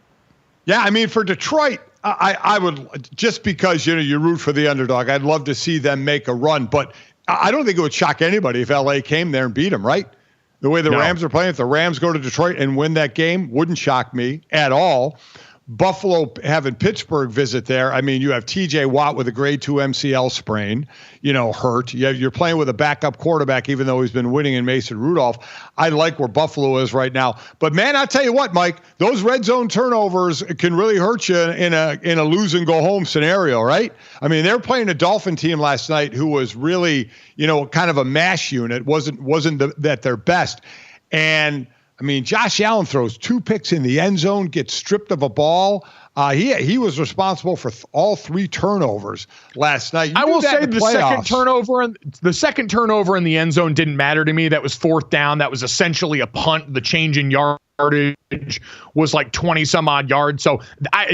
Yeah, I mean, for Detroit, I would, just because, you root for the underdog, I'd love to see them make a run, but I don't think it would shock anybody if LA came there and beat them, right? The way the Rams are playing, if the Rams go to Detroit and win that game, wouldn't shock me at all. Buffalo having Pittsburgh visit there. I mean, you have TJ Watt with a grade 2 MCL sprain, hurt. You're playing with a backup quarterback, even though he's been winning in Mason Rudolph. I like where Buffalo is right now. But man, I'll tell you what, Mike, those red zone turnovers can really hurt you in a lose and go home scenario, right? I mean, they're playing a Dolphin team last night who was really, kind of a mash unit, wasn't that their best. And I mean, Josh Allen throws 2 picks in the end zone, gets stripped of a ball. He was responsible for all 3 turnovers last night. I will say the second turnover in the end zone didn't matter to me. That was 4th down. That was essentially a punt. The change in yardage was like 20 some odd yards. So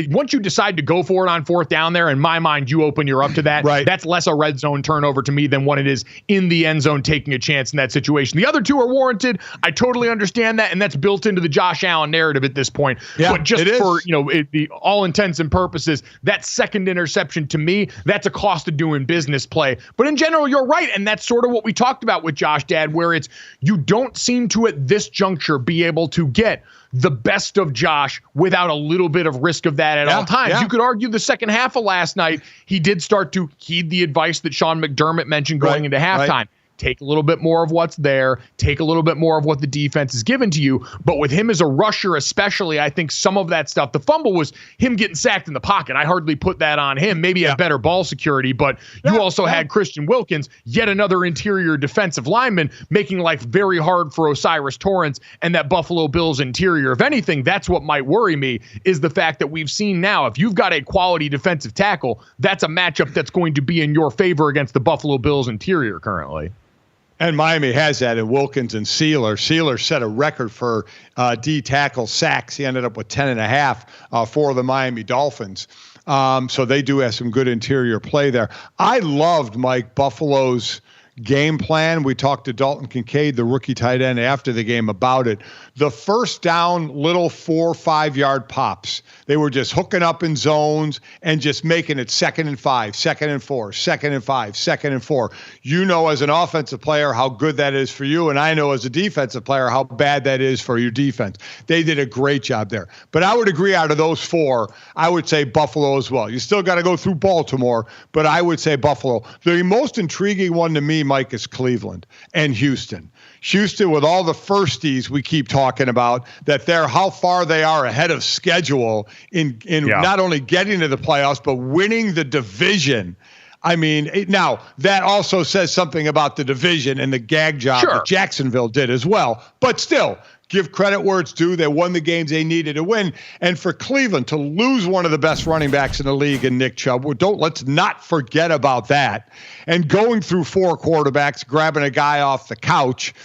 once you decide to go for it on 4th down there, in my mind, you open your up to that. Right. That's less a red zone turnover to me than what it is in the end zone taking a chance in that situation. The other 2 are warranted. I totally understand that, and that's built into the Josh Allen narrative at this point. Yeah, but just for the all intents and purposes, that second interception to me, that's a cost of doing business play. But in general, you're right, and that's sort of what we talked about with Josh, Dad, where it's you don't seem to at this juncture be able to get the best of Josh without a little bit of risk of that at all times. Yeah. You could argue the second half of last night, he did start to heed the advice that Sean McDermott mentioned going into halftime. Right. Take a little bit more of what's there. Take a little bit more of what the defense has given to you. But with him as a rusher especially, I think some of that stuff, the fumble was him getting sacked in the pocket. I hardly put that on him. Maybe he had better ball security, but you also had Christian Wilkins, yet another interior defensive lineman, making life very hard for Osiris Torrance and that Buffalo Bills interior. If anything, that's what might worry me, is the fact that we've seen now, if you've got a quality defensive tackle, that's a matchup that's going to be in your favor against the Buffalo Bills interior currently. And Miami has that in Wilkins and Sealer. Sealer set a record for D tackle sacks. He ended up with 10.5 for the Miami Dolphins. So they do have some good interior play there. I loved, Mike, Buffalo's game plan. We talked to Dalton Kincaid, the rookie tight end, after the game about it. The first down, little 4 or 5 yard pops. They were just hooking up in zones and just making it 2nd and 5, 2nd and 4, 2nd and 5, 2nd and 4. You know, as an offensive player, how good that is for you. And I know as a defensive player, how bad that is for your defense. They did a great job there. But I would agree, out of those 4, I would say Buffalo as well. You still got to go through Baltimore, but I would say Buffalo. The most intriguing one to me, Mike, is Cleveland and Houston. Houston, with all the firsties we keep talking about, that they're how far they are ahead of schedule in not only getting to the playoffs, but winning the division. I mean, now that also says something about the division and the gag job that Jacksonville did as well. But still, give credit where it's due. They won the games they needed to win. And for Cleveland to lose one of the best running backs in the league in Nick Chubb, let's not forget about that. And going through 4 quarterbacks, grabbing a guy off the couch,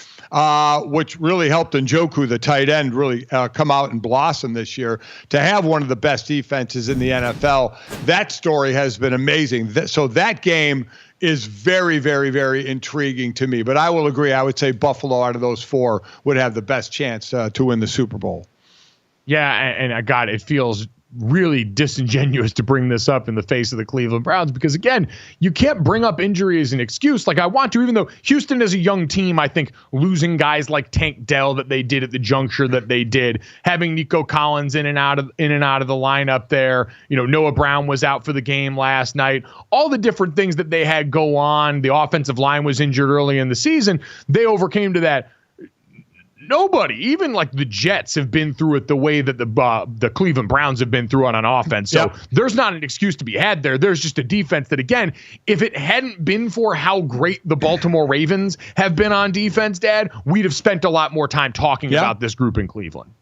which really helped Njoku, the tight end, really come out and blossom this year, to have one of the best defenses in the NFL. That story has been amazing. So that game is very, very, very intriguing to me. But I will agree. I would say Buffalo, out of those 4, would have the best chance to win the Super Bowl. Yeah, and God, it feels really disingenuous to bring this up in the face of the Cleveland Browns because, again, you can't bring up injury as an excuse. Like I want to, even though Houston is a young team, I think losing guys like Tank Dell that they did at the juncture that they did, having Nico Collins in and out of the lineup there, Noah Brown was out for the game last night, all the different things that they had go on. The offensive line was injured early in the season. They overcame to that. Nobody, even like the Jets, have been through it the way that the Cleveland Browns have been through it on offense. So there's not an excuse to be had there. There's just a defense that, again, if it hadn't been for how great the Baltimore Ravens have been on defense, Dad, we'd have spent a lot more time talking about this group in Cleveland.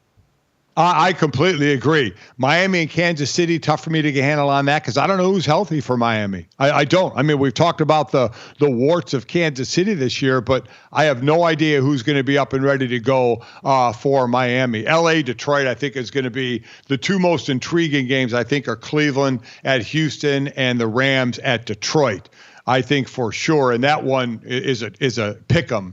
I completely agree. Miami and Kansas City, tough for me to get a handle on that because I don't know who's healthy for Miami. I don't. I mean, we've talked about the warts of Kansas City this year, but I have no idea who's going to be up and ready to go for Miami. LA, Detroit, I think is going to be the two most intriguing games. I think are Cleveland at Houston and the Rams at Detroit. I think for sure, and that one is a pick 'em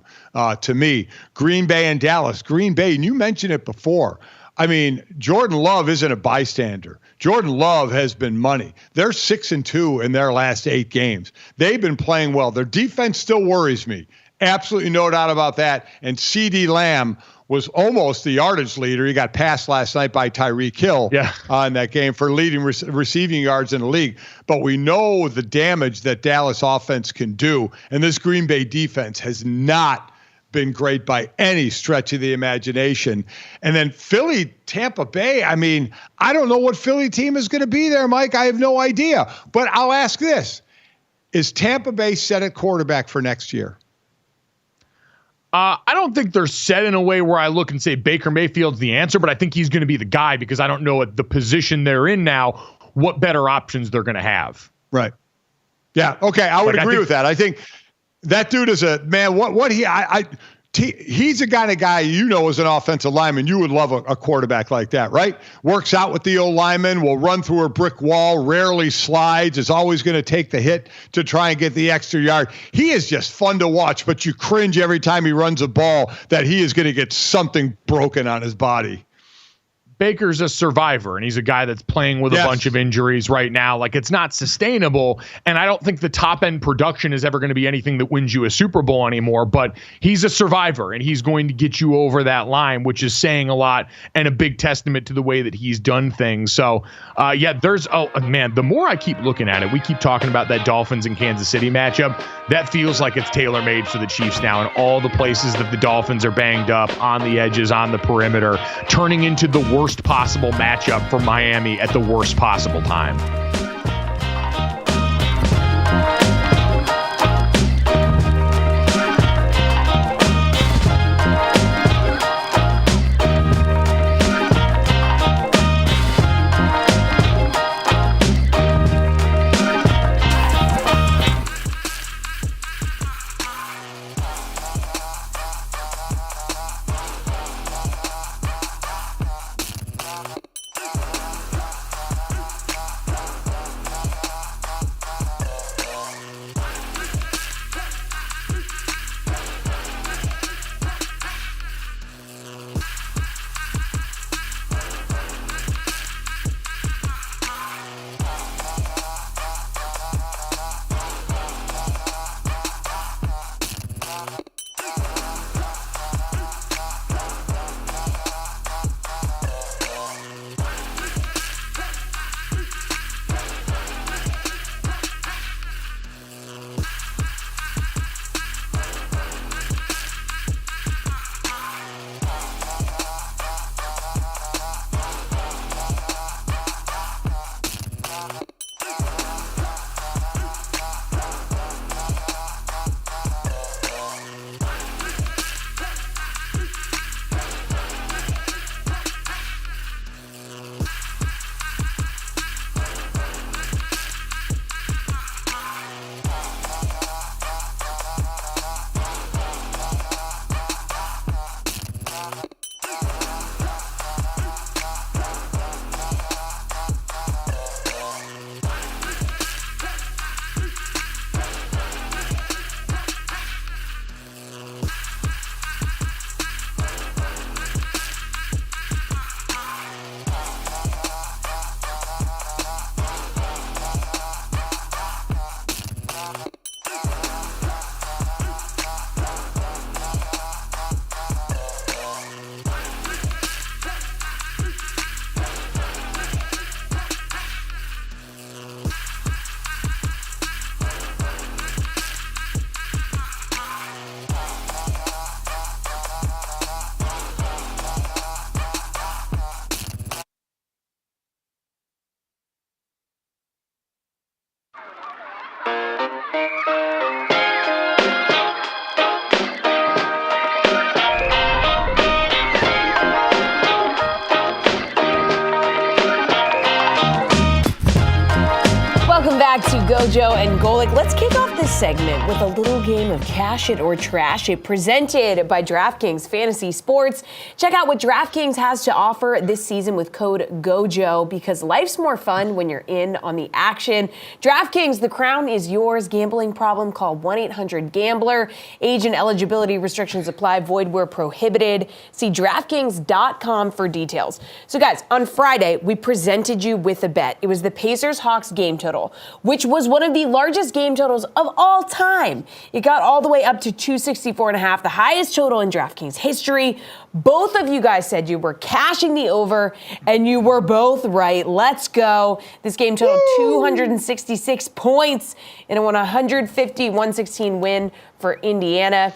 to me. Green Bay and Dallas. Green Bay, and you mentioned it before. I mean, Jordan Love isn't a bystander. Jordan Love has been money. They're 6-2 in their last 8 games. They've been playing well. Their defense still worries me. Absolutely no doubt about that. And CeeDee Lamb was almost the yardage leader. He got passed last night by Tyreek Hill in that game for leading receiving yards in the league. But we know the damage that Dallas offense can do. And this Green Bay defense has not been great by any stretch of the imagination. And then Philly, Tampa Bay, I mean, I don't know what Philly team is going to be there, Mike. I have no idea. But I'll ask this. Is Tampa Bay set at quarterback for next year? I don't think they're set in a way where I look and say Baker Mayfield's the answer, but I think he's going to be the guy because I don't know at the position they're in now what better options they're going to have. Right. Yeah. Okay. I would agree with that. I think that dude is a man. He's a kind of guy as an offensive lineman. You would love a quarterback like that, right? Works out with the old lineman, will run through a brick wall, rarely slides, is always going to take the hit to try and get the extra yard. He is just fun to watch, but you cringe every time he runs a ball that he is going to get something broken on his body. Baker's a survivor, and he's a guy that's playing with a bunch of injuries right now. Like, it's not sustainable, and I don't think the top-end production is ever going to be anything that wins you a Super Bowl anymore, but he's a survivor, and he's going to get you over that line, which is saying a lot and a big testament to the way that he's done things. So, the more I keep looking at it, we keep talking about that Dolphins and Kansas City matchup. That feels like it's tailor-made for the Chiefs now, and all the places that the Dolphins are banged up, on the edges, on the perimeter, turning into the worst possible matchup for Miami at the worst possible time. back to GoJo and Golic. Let's kick off this segment with a little game of Cash It or Trash It presented by DraftKings Fantasy Sports. Check out what DraftKings has to offer this season with code GoJo because life's more fun when you're in on the action. DraftKings, the crown is yours. Gambling problem? Call 1-800-GAMBLER. Age and eligibility restrictions apply. Void where prohibited. See DraftKings.com for details. So guys, on Friday, we presented you with a bet. It was the Pacers-Hawks game total, which was one of the largest game totals of all time. It got all the way up to 264.5, the highest total in DraftKings history. Both of you guys said you were cashing the over, and you were both right. Let's go. This game totaled 266 points in a 150-116 win for Indiana.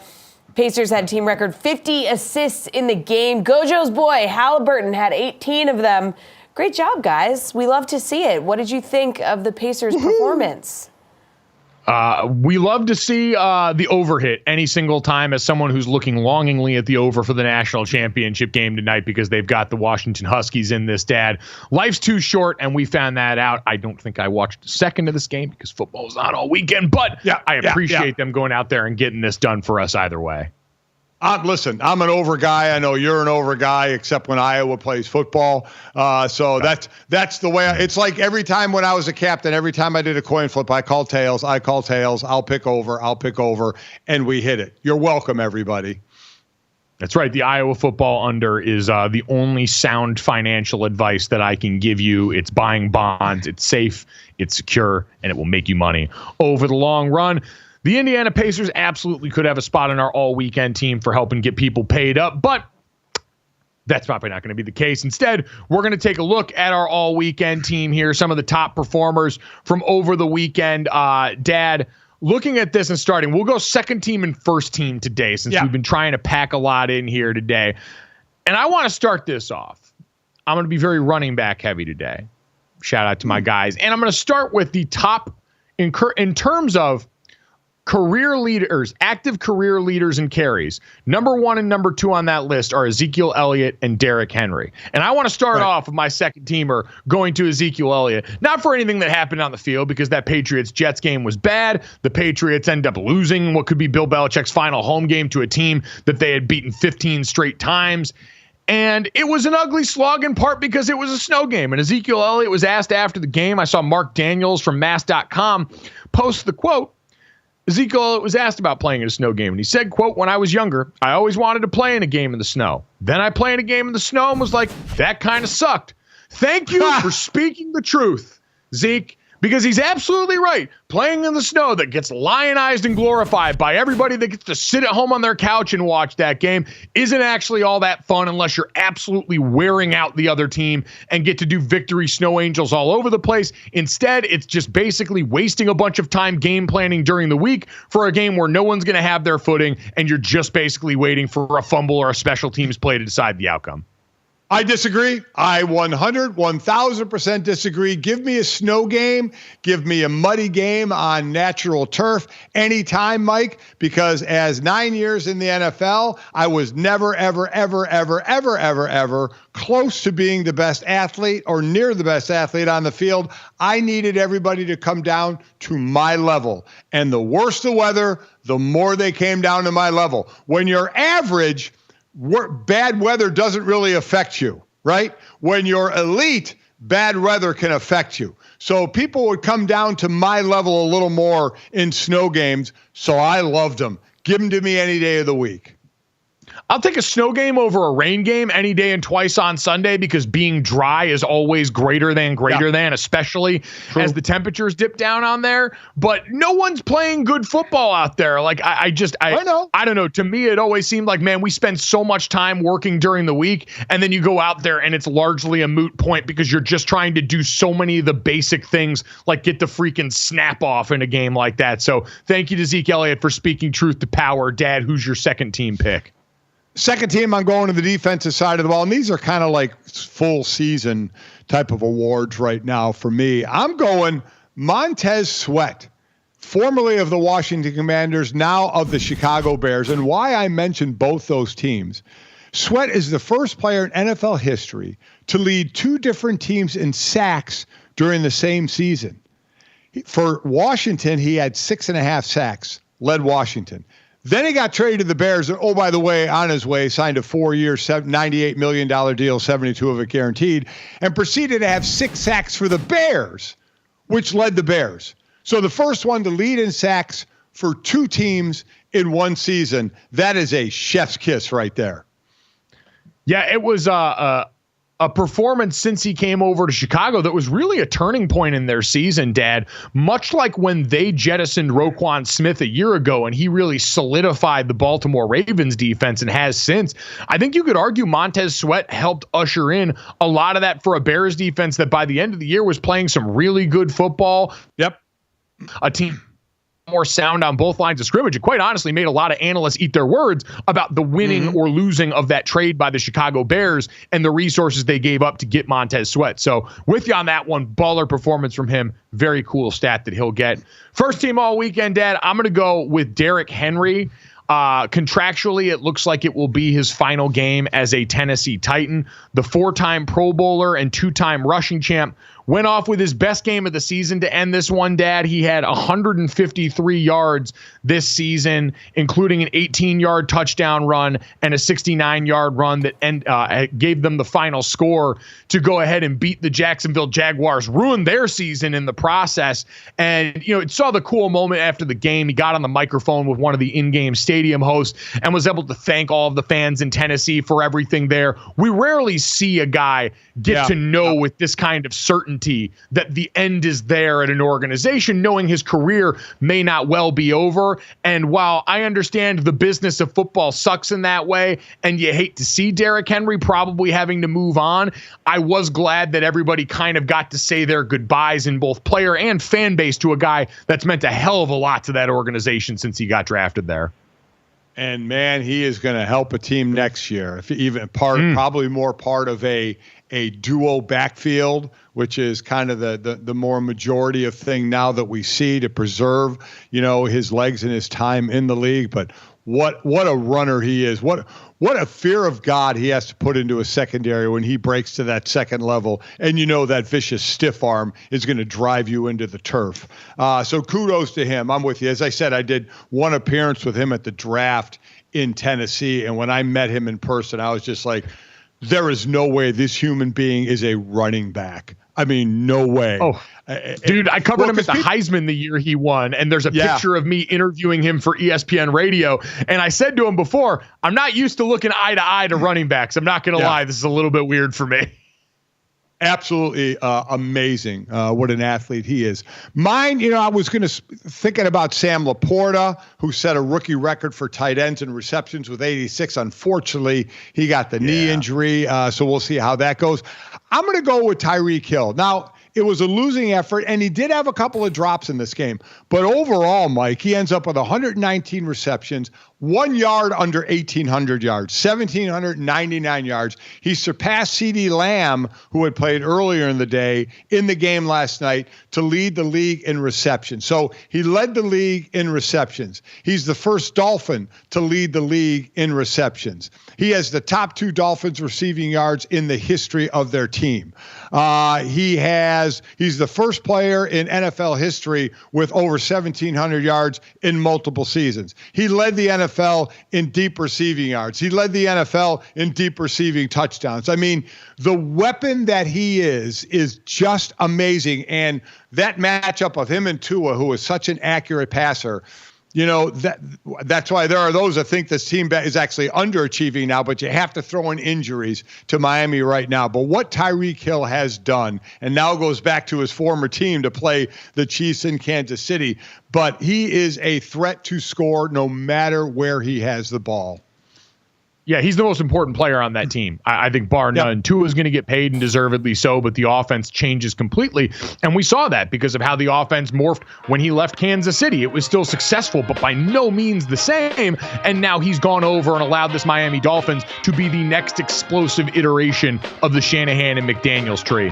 Pacers had team record 50 assists in the game. GoJo's boy, Halliburton, had 18 of them. Great job, guys. We love to see it. What did you think of the Pacers' performance? We love to see the over hit any single time as someone who's looking longingly at the over for the national championship game tonight because they've got the Washington Huskies in this, Dad. Life's too short, and we found that out. I don't think I watched a second of this game because football's not all weekend, but I appreciate them going out there and getting this done for us either way. Listen, I'm an over guy. I know you're an over guy, except when Iowa plays football. So that's the way. It's like every time when I was a captain, every time I did a coin flip, I call tails. I'll pick over, and we hit it. You're welcome, everybody. That's right. The Iowa football under is the only sound financial advice that I can give you. It's buying bonds. It's safe. It's secure, and it will make you money over the long run. The Indiana Pacers absolutely could have a spot in our all-weekend team for helping get people paid up, but that's probably not going to be the case. Instead, we're going to take a look at our all-weekend team here, some of the top performers from over the weekend. Dad, looking at this and starting, we'll go second team and first team today since we've been trying to pack a lot in here today. And I want to start this off. I'm going to be very running back heavy today. Shout out to my guys. And I'm going to start with the top in terms of career leaders, active career leaders in carries. Number 1 and number 2 on that list are Ezekiel Elliott and Derrick Henry. And I want to start off with my second teamer going to Ezekiel Elliott, not for anything that happened on the field because that Patriots-Jets game was bad. The Patriots end up losing what could be Bill Belichick's final home game to a team that they had beaten 15 straight times. And it was an ugly slog in part because it was a snow game. And Ezekiel Elliott was asked after the game. I saw Mark Daniels from Mass.com post the quote. Ezekiel was asked about playing in a snow game, and he said, quote, "When I was younger, I always wanted to play in a game in the snow. Then I played a game in the snow and was like, that kind of sucked." Thank you for speaking the truth, Zeke, because he's absolutely right. Playing in the snow that gets lionized and glorified by everybody that gets to sit at home on their couch and watch that game isn't actually all that fun unless you're absolutely wearing out the other team and get to do victory snow angels all over the place. Instead, it's just basically wasting a bunch of time game planning during the week for a game where no one's going to have their footing and you're just basically waiting for a fumble or a special teams play to decide the outcome. I disagree. I 1,000% disagree. Give me a snow game. Give me a muddy game on natural turf anytime, Mike, because as 9 years in the NFL, I was never, ever close to being the best athlete or near the best athlete on the field. I needed everybody to come down to my level. And the worse the weather, the more they came down to my level. When you're average, bad weather doesn't really affect you, right? When you're elite, bad weather can affect you. So people would come down to my level a little more in snow games, so I loved them. Give them to me any day of the week. I'll take a snow game over a rain game any day and twice on Sunday because being dry is always greater than, especially as the temperatures dip down on there. But no one's playing good football out there. Like I know. I don't know. To me, it always seemed like, man, we spend so much time working during the week and then you go out there and it's largely a moot point because you're just trying to do so many of the basic things like get the freaking snap off in a game like that. So thank you to Zeke Elliott for speaking truth to power. Dad, who's your second team pick? Second team, I'm going to the defensive side of the ball, and these are kind of like full season type of awards right now for me. I'm going Montez Sweat, formerly of the Washington Commanders, now of the Chicago Bears. And why I mentioned both those teams, Sweat is the first player in NFL history to lead two different teams in sacks during the same season. For Washington, he had 6.5 sacks, led Washington. Then he got traded to the Bears, and oh, by the way, on his way, signed a 4-year, $98 million deal, 72 of it guaranteed, and proceeded to have 6 sacks for the Bears, which led the Bears. So the first one to lead in sacks for 2 teams in one season. That is a chef's kiss right there. Yeah, it was a performance since he came over to Chicago that was really a turning point in their season, Dad. Much like when they jettisoned Roquan Smith a year ago and he really solidified the Baltimore Ravens defense and has since. I think you could argue Montez Sweat helped usher in a lot of that for a Bears defense that by the end of the year was playing some really good football. Yep. A team more sound on both lines of scrimmage. It quite honestly made a lot of analysts eat their words about the winning or losing of that trade by the Chicago Bears and the resources they gave up to get Montez Sweat. So with you on that one, baller performance from him. Very cool stat that he'll get. First team all weekend, Dad, I'm going to go with Derrick Henry. Contractually, it looks like it will be his final game as a Tennessee Titan. The 4-time Pro Bowler and 2-time rushing champ went off with his best game of the season to end this one, Dad. He had 153 yards this season, including an 18-yard touchdown run and a 69-yard run that gave them the final score to go ahead and beat the Jacksonville Jaguars, ruined their season in the process. And, you know, it saw the cool moment after the game. He got on the microphone with one of the in-game stadium hosts and was able to thank all of the fans in Tennessee for everything there. We rarely see a guy get to know with this kind of certainty that the end is there at an organization, knowing his career may not well be over. And while I understand the business of football sucks in that way, and you hate to see Derrick Henry probably having to move on, I was glad that everybody kind of got to say their goodbyes in both player and fan base to a guy that's meant a hell of a lot to that organization since he got drafted there. And man, he is going to help a team next year. If even probably more part of a duo backfield, which is kind of the more majority of thing now that we see to preserve, you know, his legs and his time in the league. But what a runner he is. What a fear of God he has to put into a secondary when he breaks to that second level. And you know that vicious stiff arm is going to drive you into the turf. So kudos to him. I'm with you. As I said, I did one appearance with him at the draft in Tennessee. And when I met him in person, I was just like, there is no way this human being is a running back. I mean, no way. Oh, dude, I covered him at the Heisman the year he won, and there's a picture of me interviewing him for ESPN Radio. And I said to him before, I'm not used to looking eye to eye to running backs. I'm not going to lie. This is a little bit weird for me. Absolutely amazing. What an athlete he is. Mine, you know, I was thinking about Sam Laporta, who set a rookie record for tight ends and receptions with 86. Unfortunately, he got the knee injury, so we'll see how that goes. I'm going to go with Tyreek Hill. Now, it was a losing effort, and he did have a couple of drops in this game. But overall, Mike, he ends up with 119 receptions, 1 yard under 1,800 yards, 1,799 yards. He surpassed CeeDee Lamb, who had played earlier in the day in the game last night, to lead the league in receptions. So he led the league in receptions. He's the first Dolphin to lead the league in receptions. He has the top 2 Dolphins receiving yards in the history of their team. He's the first player in NFL history with over 1,700 yards in multiple seasons. He led the NFL in deep receiving yards. He led the NFL in deep receiving touchdowns. I mean, the weapon that he is just amazing. And that matchup of him and Tua, who is such an accurate passer, you know, that's why there are those that think this team is actually underachieving now, but you have to throw in injuries to Miami right now. But what Tyreek Hill has done, and now goes back to his former team to play the Chiefs in Kansas City, but he is a threat to score no matter where he has the ball. Yeah, he's the most important player on that team. I think bar none. Tua's going to get paid and deservedly so, but the offense changes completely. And we saw that because of how the offense morphed when he left Kansas City. It was still successful, but by no means the same. And now he's gone over and allowed this Miami Dolphins to be the next explosive iteration of the Shanahan and McDaniels tree.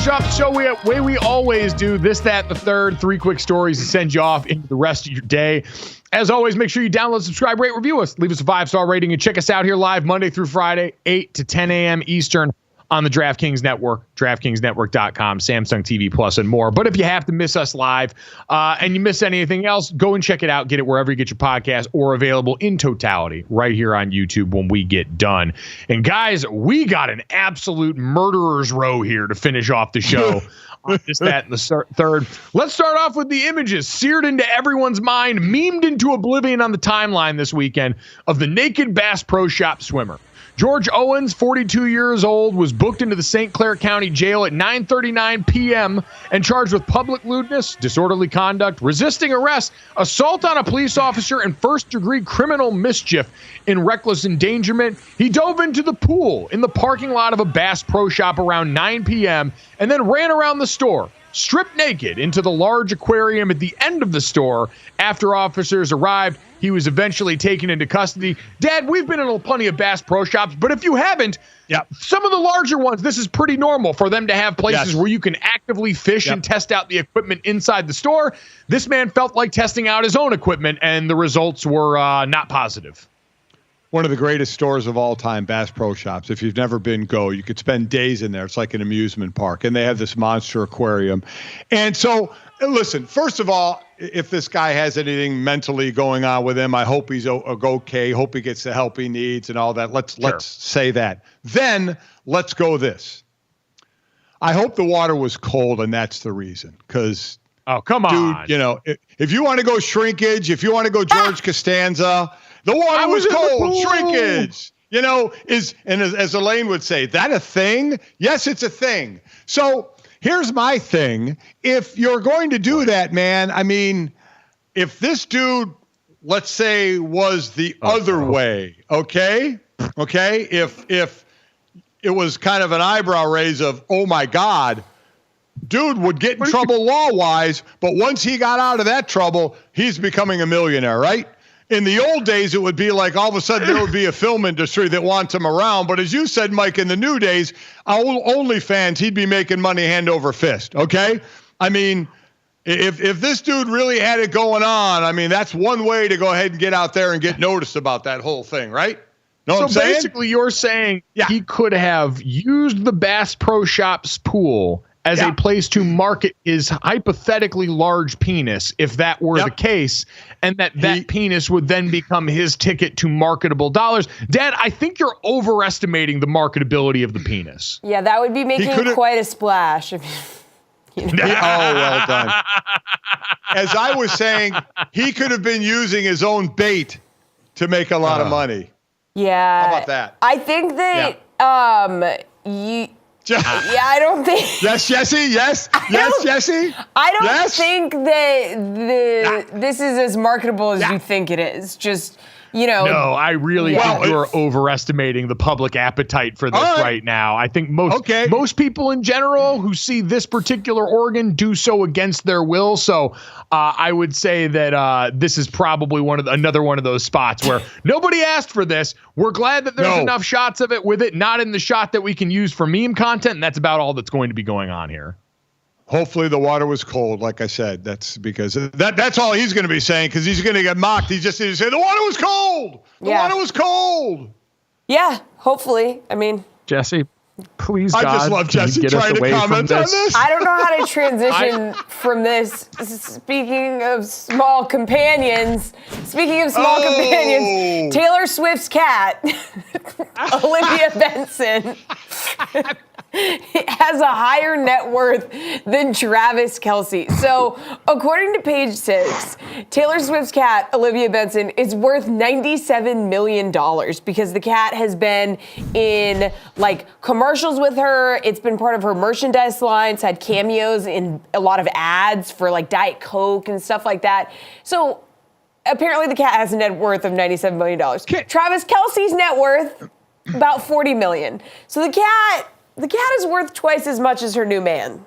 finish off the show way we always do. This, that, the third. 3 quick stories to send you off into the rest of your day. As always, make sure you download, subscribe, rate, review us. Leave us a 5-star rating and check us out here live Monday through Friday, 8 to 10 a.m. Eastern on the DraftKings Network, DraftKingsNetwork.com, Samsung TV Plus, and more. But if you have to miss us live and you miss anything else, go and check it out. Get it wherever you get your podcast or available in totality right here on YouTube when we get done. And guys, we got an absolute murderer's row here to finish off the show. This, that, and the third. Let's start off with the images seared into everyone's mind, memed into oblivion on the timeline this weekend of the naked Bass Pro Shop swimmer. George Owens, 42 years old, was booked into the St. Clair County Jail at 9:39 p.m. and charged with public lewdness, disorderly conduct, resisting arrest, assault on a police officer, and first-degree criminal mischief in reckless endangerment. He dove into the pool in the parking lot of a Bass Pro Shop around 9 p.m. and then ran around the store, stripped naked into the large aquarium at the end of the store. After officers arrived, he was eventually taken into custody. Dad, we've been in plenty of Bass Pro Shops, but if you haven't, some of the larger ones, this is pretty normal for them to have places where you can actively fish and test out the equipment inside the store. This man felt like testing out his own equipment, and the results were not positive. One of the greatest stores of all time, Bass Pro Shops. If you've never been, go. You could spend days in there. It's like an amusement park. And they have this monster aquarium. And so, listen, first of all, if this guy has anything mentally going on with him, I hope he's okay. Hope he gets the help he needs and all that. Let's say that. Then let's go this. I hope the water was cold, and that's the reason. Because, come on. Dude, you know, if you want to go shrinkage, if you want to go George Costanza, the water was cold, shrinkage, you know, as Elaine would say, that a thing? Yes, it's a thing. So here's my thing. If you're going to do that, man, I mean, if this dude, let's say, was the other way, okay? If it was kind of an eyebrow raise of, oh my God, dude would get in trouble law-wise, but once he got out of that trouble, he's becoming a millionaire, right? In the old days, it would be like all of a sudden there would be a film industry that wants him around. But as you said, Mike, in the new days, OnlyFans, he'd be making money hand over fist, okay? I mean, if this dude really had it going on, I mean, that's one way to go ahead and get out there and get noticed about that whole thing, right? Know what I'm saying? Basically, you're saying he could have used the Bass Pro Shops pool as a place to market his hypothetically large penis, if that were the case, and that penis would then become his ticket to marketable dollars. Dad, I think you're overestimating the marketability of the penis. Yeah, that would be making quite a splash. Oh, well done. As I was saying, he could have been using his own bait to make a lot of money. Yeah. How about that? I think that I don't think. Yes, Jesse. Yes, Jesse. I don't think that this is as marketable as you think it is. Just, you know. No, I really think you're overestimating the public appetite for this right now. I think most people in general who see this particular organ do so against their will. So I would say that this is probably another one of those spots where nobody asked for this. We're glad that there's enough shots of it with it not in the shot that we can use for meme content, and that's about all that's going to be going on here. Hopefully the water was cold, like I said. That's because that's all he's going to be saying, because he's going to get mocked. He just needs to say, the water was cold. The water was cold. Yeah, hopefully. I mean, Jesse, please, God, I just love Jesse trying to comment on this. I don't know how to transition from this. Speaking of small companions, Taylor Swift's cat, Olivia Benson, has a higher net worth than Travis Kelce. So, according to Page Six, Taylor Swift's cat, Olivia Benson, is worth $97 million because the cat has been in commercials with her. It's been part of her merchandise line. It's had cameos in a lot of ads for Diet Coke and stuff like that. So, apparently the cat has a net worth of $97 million. Travis Kelce's net worth, about $40 million. So the cat is worth twice as much as her new man.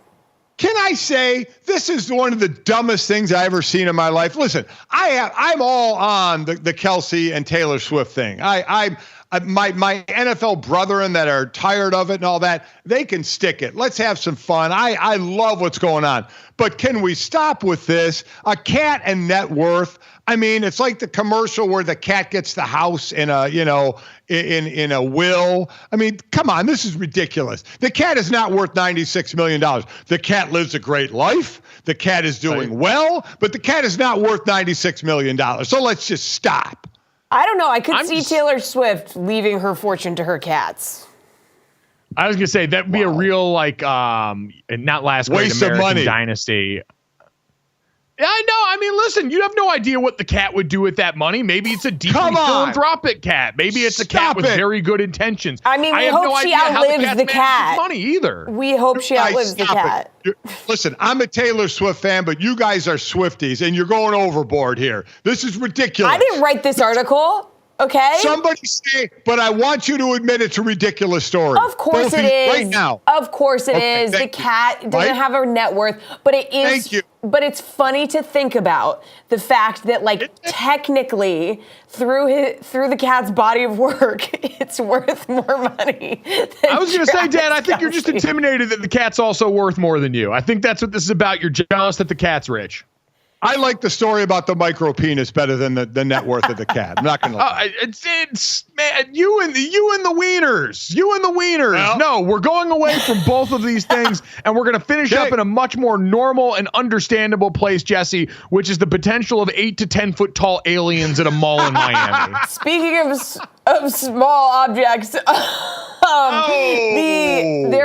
Can I say this is one of the dumbest things I've ever seen in my life? Listen, I'm all on the Kelce and Taylor Swift thing. my NFL brethren that are tired of it and all that, they can stick it. Let's have some fun. I love what's going on. But can we stop with this? A cat and net worth. I mean, it's like the commercial where the cat gets the house in a, in a will. I mean, come on, this is ridiculous. The cat is not worth $96 million. The cat lives a great life. The cat is doing well, but the cat is not worth $96 million. So let's just stop. I don't know. I could see Taylor Swift leaving her fortune to her cats. I was going to say that'd be a real, not last great waste of American money. dynasty. Yeah, I know. I mean, listen, you have no idea what the cat would do with that money. Maybe it's a deeply philanthropic cat. Maybe it's a cat with very good intentions. I mean, we have hope no she idea how outlives the cat. Money either. We hope she outlives the cat. Listen, I'm a Taylor Swift fan, but you guys are Swifties, and you're going overboard here. This is ridiculous. I didn't write this article. Okay. Somebody say, but I want you to admit it's a ridiculous story. Of course it is. Right now. Of course it is. The cat doesn't have a net worth, but it is. Thank you. But it's funny to think about the fact that, technically, through the cat's body of work, it's worth more money. I was going to say, Dan, I think you're just intimidated that the cat's also worth more than you. I think that's what this is about. You're jealous that the cat's rich. I like the story about the micro penis better than the net worth of the cat. I'm not going to lie. It's man, you and the wieners. You and the wieners. Well, no, we're going away from both of these things, and we're going to finish up in a much more normal and understandable place, Jesse, which is the potential of 8 to 10 foot tall aliens at a mall in Miami. Speaking of small objects, there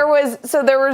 was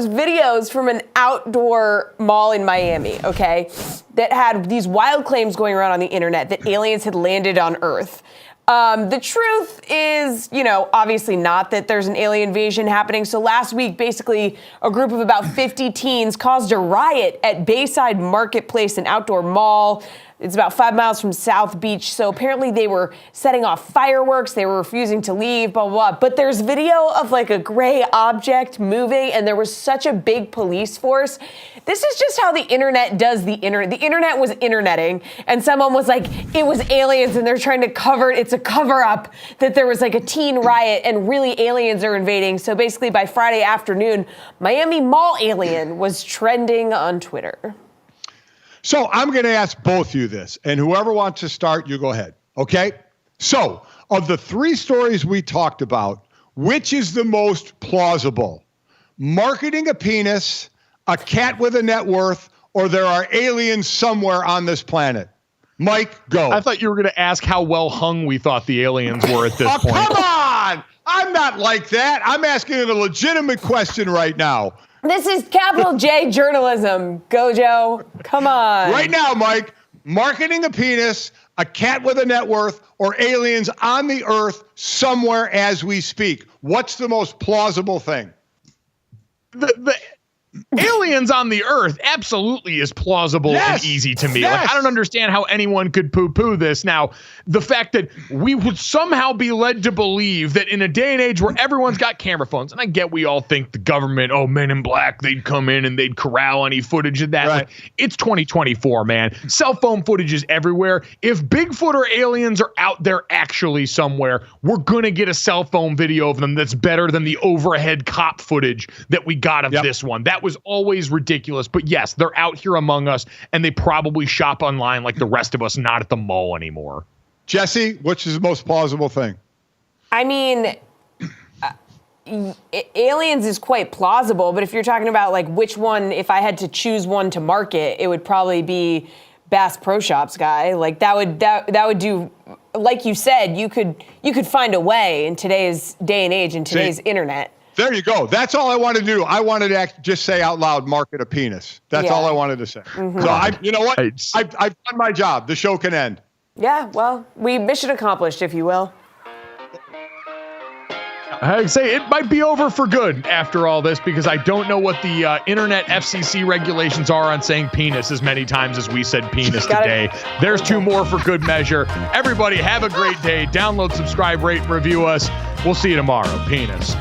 videos from an outdoor mall in Miami, okay, that had these wild claims going around on the internet that aliens had landed on Earth. The truth is, obviously not that there's an alien invasion happening. So last week, basically, a group of about 50 teens caused a riot at Bayside Marketplace, an outdoor mall. It's about 5 miles from South Beach. So apparently they were setting off fireworks. They were refusing to leave, blah, blah, blah. But there's video of a gray object moving, and there was such a big police force. This is just how the internet does the internet. The internet was interneting, and someone was like, it was aliens, and they're trying to cover it. It's a cover-up that there was a teen riot, and really aliens are invading. So basically by Friday afternoon, Miami Mall alien was trending on Twitter. So I'm going to ask both you this, and whoever wants to start, you go ahead. Okay? So of the 3 stories we talked about, which is the most plausible? Marketing a penis, a cat with a net worth, or there are aliens somewhere on this planet? Mike, go. I thought you were going to ask how well hung we thought the aliens were at this point. Come on! I'm not like that. I'm asking a legitimate question right now. This is capital J journalism, GoJo. Come on. Right now, Mike, marketing a penis, a cat with a net worth, or aliens on the earth somewhere as we speak. What's the most plausible thing? The aliens on the earth absolutely is plausible and easy to me. I don't understand how anyone could poo-poo this. Now, the fact that we would somehow be led to believe that in a day and age where everyone's got camera phones, and I get we all think the government, Men in Black, they'd come in and they'd corral any footage of that. Right. It's 2024, man. Cell phone footage is everywhere. If Bigfoot or aliens are out there actually somewhere, we're going to get a cell phone video of them that's better than the overhead cop footage that we got of this one. That was always ridiculous, but yes, they're out here among us, and they probably shop online like the rest of us, not at the mall anymore. Jesse, which is the most plausible thing? I mean, aliens is quite plausible, but if you're talking about which one, if I had to choose one to market, it would probably be Bass Pro Shops guy. That would do. Like you said, you could find a way in today's day and age, in today's internet. There you go. That's all I wanted to do. I wanted to just say out loud, market a penis. That's all I wanted to say. Mm-hmm. So you know what? I've done my job. The show can end. Yeah, well, mission accomplished, if you will. I'd say it might be over for good after all this, because I don't know what the internet FCC regulations are on saying penis as many times as we said penis today. There's 2 more for good measure. Everybody have a great day. Download, subscribe, rate, and review us. We'll see you tomorrow. Penis.